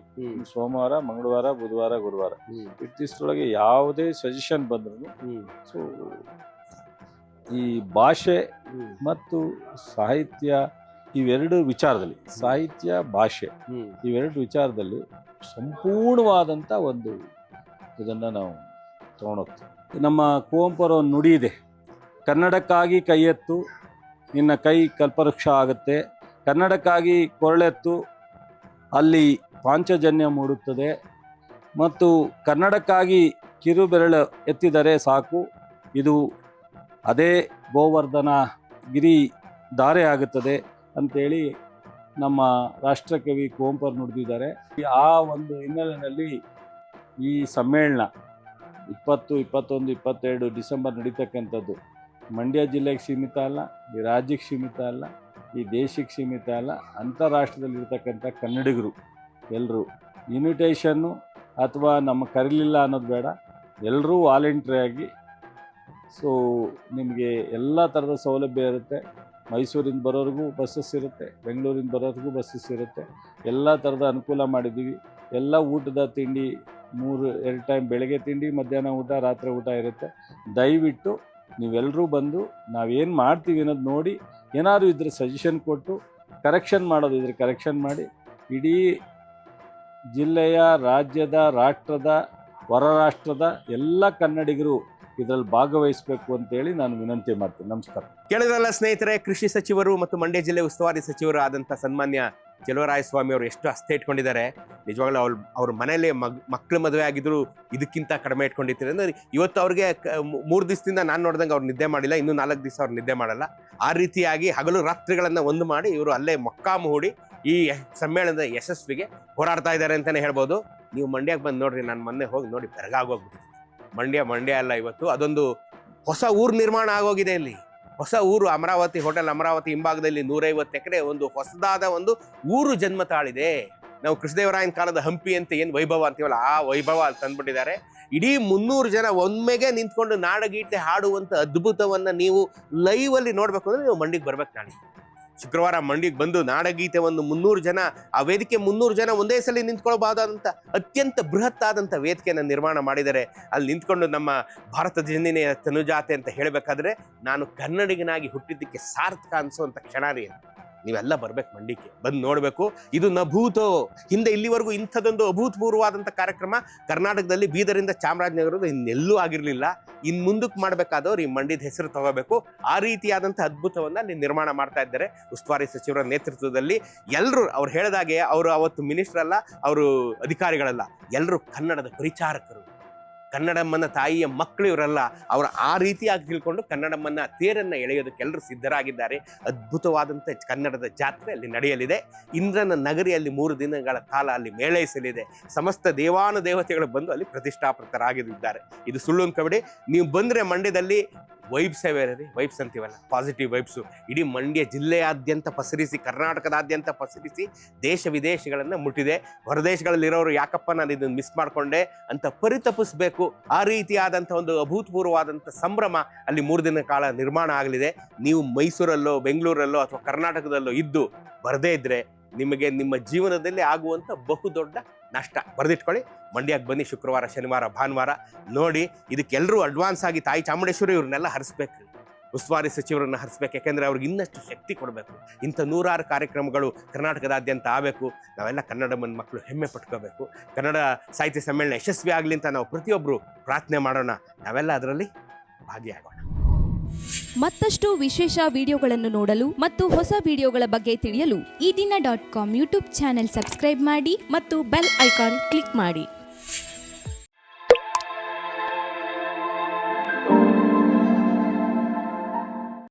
ಸೋಮವಾರ, ಮಂಗಳವಾರ, ಬುಧವಾರ, ಗುರುವಾರ ಇಷ್ಟಿಷ್ಟರೊಳಗೆ ಯಾವುದೇ ಸಜೆಷನ್ ಬಂದ್ರು ಸೊ ಈ ಭಾಷೆ ಮತ್ತು ಸಾಹಿತ್ಯ ಇವೆರಡು ವಿಚಾರದಲ್ಲಿ, ಸಾಹಿತ್ಯ ಭಾಷೆ ಇವೆರಡು ವಿಚಾರದಲ್ಲಿ ಸಂಪೂರ್ಣವಾದಂಥ ಒಂದು ಇದನ್ನು ನಾವು ತೊಗೊಂಡೋಗ್ತೀವಿ. ನಮ್ಮ ಕುವೆಂಪುರ ಒಂದು ನುಡಿ ಇದೆ, ಕನ್ನಡಕ್ಕಾಗಿ ಕೈ ಎತ್ತು ನಿನ್ನ ಕೈ ಕಲ್ಪವೃಕ್ಷ ಆಗುತ್ತೆ, ಕನ್ನಡಕ್ಕಾಗಿ ಕೊರಳೆತ್ತು ಅಲ್ಲಿ ಪಾಂಚಜನ್ಯ ಮೂಡುತ್ತದೆ, ಮತ್ತು ಕನ್ನಡಕ್ಕಾಗಿ ಕಿರುಬೆರಳು ಎತ್ತಿದರೆ ಸಾಕು ಇದು ಅದೇ ಗೋವರ್ಧನ ಗಿರಿ ಧಾರೆ ಆಗುತ್ತದೆ ಅಂತೇಳಿ ನಮ್ಮ ರಾಷ್ಟ್ರಕವಿ ಕುವೆಂಪು ನುಡಿದಿದ್ದಾರೆ. ಆ ಒಂದು ಹಿನ್ನೆಲೆಯಲ್ಲಿ ಈ ಸಮ್ಮೇಳನ 20, 21, 22 ಡಿಸೆಂಬರ್ ನಡೀತಕ್ಕಂಥದ್ದು ಮಂಡ್ಯ ಜಿಲ್ಲೆಗೆ ಸೀಮಿತ ಅಲ್ಲ, ಈ ರಾಜ್ಯಕ್ಕೆ ಸೀಮಿತ ಅಲ್ಲ, ಈ ದೇಶಕ್ಕೆ ಸೀಮಿತ ಅಲ್ಲ, ಅಂತಾರಾಷ್ಟ್ರದಲ್ಲಿರ್ತಕ್ಕಂಥ ಕನ್ನಡಿಗರು ಎಲ್ಲರೂ ಇನ್ವಿಟೇಷನ್ನು ಅಥವಾ ನಮ್ಮ ಕರೀಲಿಲ್ಲ ಅನ್ನೋದು ಬೇಡ, ಎಲ್ಲರೂ ವಾಲಂಟ್ರಿಯಾಗಿ ಸೊ ನಿಮಗೆ ಎಲ್ಲ ಥರದ ಸೌಲಭ್ಯ ಇರುತ್ತೆ. ಮೈಸೂರಿಂದ ಬರೋರಿಗೂ ಬಸ್ಸಸ್ ಇರುತ್ತೆ, ಬೆಂಗಳೂರಿಂದ ಬರೋರಿಗೂ ಬಸ್ಸಸ್ ಇರುತ್ತೆ, ಎಲ್ಲ ಥರದ ಅನುಕೂಲ ಮಾಡಿದ್ದೀವಿ. ಎಲ್ಲ ಊಟದ ತಿಂಡಿ 2 ಟೈಮ್ ಬೆಳಗ್ಗೆ ತಿಂಡಿ, ಮಧ್ಯಾಹ್ನ ಊಟ, ರಾತ್ರಿ ಊಟ ಇರುತ್ತೆ. ದಯವಿಟ್ಟು ನೀವೆಲ್ಲರೂ ಬಂದು ನಾವೇನು ಮಾಡ್ತೀವಿ ಅನ್ನೋದು ನೋಡಿ, ಏನಾದರೂ ಇದ್ರೆ ಸಜೆಷನ್ ಕೊಟ್ಟು ಕರೆಕ್ಷನ್ ಮಾಡೋದಿದ್ರೆ ಕರೆಕ್ಷನ್ ಮಾಡಿ, ಇಡೀ ಜಿಲ್ಲೆಯ, ರಾಜ್ಯದ, ರಾಷ್ಟ್ರದ, ಹೊರ ರಾಷ್ಟ್ರದ ಎಲ್ಲ ಕನ್ನಡಿಗರು ಇದರಲ್ಲಿ ಭಾಗವಹಿಸಬೇಕು ಅಂತೇಳಿ ನಾನು ವಿನಂತಿ ಮಾಡ್ತೀನಿ. ನಮಸ್ಕಾರ. ಕೇಳಿದ್ರಲ್ಲ ಸ್ನೇಹಿತರೆ, ಕೃಷಿ ಸಚಿವರು ಮತ್ತು ಮಂಡ್ಯ ಜಿಲ್ಲೆ ಉಸ್ತುವಾರಿ ಸಚಿವರು ಆದಂಥ ಸನ್ಮಾನ್ಯ ಚೆಲುವರಾಯಸ್ವಾಮಿ ಅವರು ಎಷ್ಟು ಅಸ್ಥೆ ಇಟ್ಕೊಂಡಿದ್ದಾರೆ. ನಿಜವಾಗ್ಲೂ ಅವ್ರ ಮನೇಲಿ ಮಕ್ಕಳು ಮದುವೆ ಆಗಿದ್ರು ಇದಕ್ಕಿಂತ ಕಡಿಮೆ ಇಟ್ಕೊಂಡಿರ್ತಾರೆ. ಅಂದ್ರೆ ಇವತ್ತು ಅವ್ರಿಗೆ 3 ದಿವಸದಿಂದ ನಾನು ನೋಡ್ದಂಗೆ ಅವ್ರು ನಿದ್ದೆ ಮಾಡಿಲ್ಲ, ಇನ್ನೂ 4 ದಿವಸ ಅವ್ರು ನಿದ್ದೆ ಮಾಡಲ್ಲ. ಆ ರೀತಿಯಾಗಿ ಹಗಲು ರಾತ್ರಿಗಳನ್ನು ಒಂದು ಮಾಡಿ ಇವರು ಅಲ್ಲೇ ಮೊಕ್ಕಾಮು ಹೂಡಿ ಈ ಸಮ್ಮೇಳನದ ಯಶಸ್ವಿಗೆ ಹೋರಾಡ್ತಾ ಇದ್ದಾರೆ ಅಂತಲೇ ಹೇಳ್ಬೋದು. ನೀವು ಮಂಡ್ಯಕ್ಕೆ ಬಂದು ನೋಡ್ರಿ, ನಾನು ಮೊನ್ನೆ ಹೋಗಿ ನೋಡಿ ಬೆರಗಾಗೋಗ್ಬಿಟ್ಟು. ಮಂಡ್ಯ ಅಲ್ಲ, ಇವತ್ತು ಅದೊಂದು ಹೊಸ ಊರು ನಿರ್ಮಾಣ ಆಗೋಗಿದೆ. ಇಲ್ಲಿ ಹೊಸ ಊರು ಅಮರಾವತಿ, ಹೋಟೆಲ್ ಅಮರಾವತಿ ಹಿಂಭಾಗದಲ್ಲಿ 150 ಎಕರೆ ಒಂದು ಹೊಸದಾದ ಒಂದು ಊರು ಜನ್ಮ ತಾಳಿದೆ. ನಾವು ಕೃಷ್ಣದೇವರಾಯನ ಕಾಲದ ಹಂಪಿ ಅಂತ ಏನು ವೈಭವ ಅಂತೀವಲ್ಲ, ಆ ವೈಭವ ಅಲ್ಲಿ ತಂದ್ಬಿಟ್ಟಿದ್ದಾರೆ. ಇಡೀ 300 ಜನ ಒಮ್ಮೆಗೆ ನಿಂತ್ಕೊಂಡು ನಾಡಗೀತೆ ಹಾಡುವಂಥ ಅದ್ಭುತವನ್ನ ನೀವು ಲೈವ್ ಅಲ್ಲಿ ನೋಡ್ಬೇಕು ಅಂದ್ರೆ ನೀವು ಮಂಡಿಗೆ ಬರ್ಬೇಕು. ನಾಳೆ ಶುಕ್ರವಾರ ಮಂಡಿಗೆ ಬಂದು ನಾಡಗೀತೆ ಒಂದು 300 ಜನ, ಆ ವೇದಿಕೆ 300 ಜನ ಒಂದೇ ಸಲ ನಿಂತ್ಕೊಳ್ಬಹುದಾದಂಥ ಅತ್ಯಂತ ಬೃಹತ್ ಆದಂಥ ವೇದಿಕೆಯನ್ನು ನಿರ್ಮಾಣ ಮಾಡಿದ್ದಾರೆ. ಅಲ್ಲಿ ನಿಂತ್ಕೊಂಡು ನಮ್ಮ ಭಾರತ ಜನನಿಯ ತನುಜಾತೆ ಅಂತ ಹೇಳಬೇಕಾದ್ರೆ ನಾನು ಕನ್ನಡಿಗನಾಗಿ ಹುಟ್ಟಿದ್ದಕ್ಕೆ ಸಾರ್ಥಕ ಅನ್ಸುವಂಥ ಕ್ಷಣ ರೀ. ನೀವೆಲ್ಲ ಬರ್ಬೇಕು, ಮಂಡಿಗೆ ಬಂದು ನೋಡಬೇಕು. ಇದು ನಭೂತೋ, ಹಿಂದೆ ಇಲ್ಲಿವರೆಗೂ ಇಂಥದ್ದೊಂದು ಅಭೂತಪೂರ್ವವಾದಂಥ ಕಾರ್ಯಕ್ರಮ ಕರ್ನಾಟಕದಲ್ಲಿ ಬೀದರಿಂದ ಚಾಮರಾಜನಗರದ ಇನ್ನೆಲ್ಲೂ ಆಗಿರಲಿಲ್ಲ. ಇನ್ನು ಮುಂದಕ್ಕೆ ಮಾಡಬೇಕಾದವ್ರು ಈ ಮಂಡ್ಯದ ಹೆಸರು ತಗೋಬೇಕು. ಆ ರೀತಿಯಾದಂಥ ಅದ್ಭುತವನ್ನು ಅಲ್ಲಿ ನಿರ್ಮಾಣ ಮಾಡ್ತಾ ಇದ್ದಾರೆ ಉಸ್ತುವಾರಿ ಸಚಿವರ ನೇತೃತ್ವದಲ್ಲಿ. ಎಲ್ಲರೂ ಅವ್ರು ಹೇಳಿದಾಗೆ, ಅವರು ಅವತ್ತು ಮಿನಿಸ್ಟರ್ ಅಲ್ಲ, ಅವರು ಅಧಿಕಾರಿಗಳಲ್ಲ, ಎಲ್ಲರೂ ಕನ್ನಡದ ಪರಿಚಾರಕರು, ಕನ್ನಡಮ್ಮನ ತಾಯಿಯ ಮಕ್ಕಳು ಇವರೆಲ್ಲ. ಅವರು ಆ ರೀತಿಯಾಗಿ ತಿಳ್ಕೊಂಡು ಕನ್ನಡಮ್ಮನ ತೇರನ್ನ ಎಳೆಯೋದಕ್ಕೆ ಎಲ್ಲರೂ ಸಿದ್ಧರಾಗಿದ್ದಾರೆ. ಅದ್ಭುತವಾದಂಥ ಕನ್ನಡದ ಜಾತ್ರೆ ಅಲ್ಲಿ ನಡೆಯಲಿದೆ. ಇಂದ್ರನ ನಗರಿಯಲ್ಲಿ 3 ದಿನಗಳ ಕಾಲ ಅಲ್ಲಿ ಮೇಳೈಸಲಿದೆ. ಸಮಸ್ತ ದೇವಾನುದೇವತೆಗಳು ಬಂದು ಅಲ್ಲಿ ಪ್ರತಿಷ್ಠಾಪಿತರಾಗಿದ್ದಾರೆ. ಇದು ಸುಳ್ಳು ಅನ್ಕೋಬೇಡಿ. ನೀವು ಬಂದರೆ ಮಂಡ್ಯದಲ್ಲಿ ವೈಬ್ಸ್ ಬೇರೆ ರೀ, ವೈಬ್ಸ್ ಅಂತೀವಲ್ಲ, ಪಾಸಿಟಿವ್ ವೈಬ್ಸು ಇಡೀ ಮಂಡ್ಯ ಜಿಲ್ಲೆಯಾದ್ಯಂತ ಪಸರಿಸಿ, ಕರ್ನಾಟಕದಾದ್ಯಂತ ಪಸರಿಸಿ ದೇಶ ವಿದೇಶಗಳನ್ನು ಮುಟ್ಟಿದೆ. ಹೊರದೇಶಗಳಲ್ಲಿರೋರು ಯಾಕಪ್ಪ ನಾನು ಇದನ್ನು ಮಿಸ್ ಮಾಡಿಕೊಂಡೆ ಅಂತ ಪರಿತಪಿಸಬೇಕು. ಆ ರೀತಿಯಾದಂಥ ಒಂದು ಅಭೂತಪೂರ್ವವಾದಂಥ ಸಂಭ್ರಮ ಅಲ್ಲಿ 3 ದಿನ ಕಾಲ ನಿರ್ಮಾಣ ಆಗಲಿದೆ. ನೀವು ಮೈಸೂರಲ್ಲೋ, ಬೆಂಗಳೂರಲ್ಲೋ ಅಥವಾ ಕರ್ನಾಟಕದಲ್ಲೋ ಇದ್ದು ಬರದೇ ಇದ್ರೆ ನಿಮಗೆ ನಿಮ್ಮ ಜೀವನದಲ್ಲಿ ಆಗುವಂಥ ಬಹುದೊಡ್ಡ ನಷ್ಟ. ಬರೆದಿಟ್ಕೊಳ್ಳಿ. ಮಂಡ್ಯಕ್ಕೆ ಬನ್ನಿ, ಶುಕ್ರವಾರ, ಶನಿವಾರ, ಭಾನುವಾರ ನೋಡಿ. ಇದಕ್ಕೆಲ್ಲರೂ ಅಡ್ವಾನ್ಸ್ ಆಗಿ ತಾಯಿ ಚಾಮುಂಡೇಶ್ವರಿ ಇವ್ರನ್ನೆಲ್ಲ ಹರಿಸ್ಬೇಕು, ಉಸ್ತುವಾರಿ ಸಚಿವರನ್ನ ಹರಿಸ್ಬೇಕು. ಯಾಕೆಂದರೆ ಅವ್ರಿಗೆ ಇನ್ನಷ್ಟು ಶಕ್ತಿ ಕೊಡಬೇಕು. ಇಂಥ 100 ಕಾರ್ಯಕ್ರಮಗಳು ಕರ್ನಾಟಕದಾದ್ಯಂತ ಆಗಬೇಕು. ನಾವೆಲ್ಲ ಕನ್ನಡಮ್ಮನ ಮಕ್ಕಳು ಹೆಮ್ಮೆ ಪಟ್ಕೋಬೇಕು. ಕನ್ನಡ ಸಾಹಿತ್ಯ ಸಮ್ಮೇಳನ ಯಶಸ್ವಿ ಆಗಲಿ ಅಂತ ನಾವು ಪ್ರತಿಯೊಬ್ಬರು ಪ್ರಾರ್ಥನೆ ಮಾಡೋಣ. ನಾವೆಲ್ಲ ಅದರಲ್ಲಿ ಭಾಗಿಯಾಗೋಣ. ಮತ್ತಷ್ಟು ವಿಶೇಷ ವಿಡಿಯೋಗಳನ್ನು ನೋಡಲು ಮತ್ತು ಹೊಸ ವಿಡಿಯೋಗಳ ಬಗ್ಗೆ ತಿಳಿಯಲು ಈ ದಿನ .com ಯೂಟ್ಯೂಬ್ ಚಾನೆಲ್ ಸಬ್ಸ್ಕ್ರೈಬ್ ಮಾಡಿ ಮತ್ತು ಬೆಲ್ ಐಕಾನ್ ಕ್ಲಿಕ್ ಮಾಡಿ.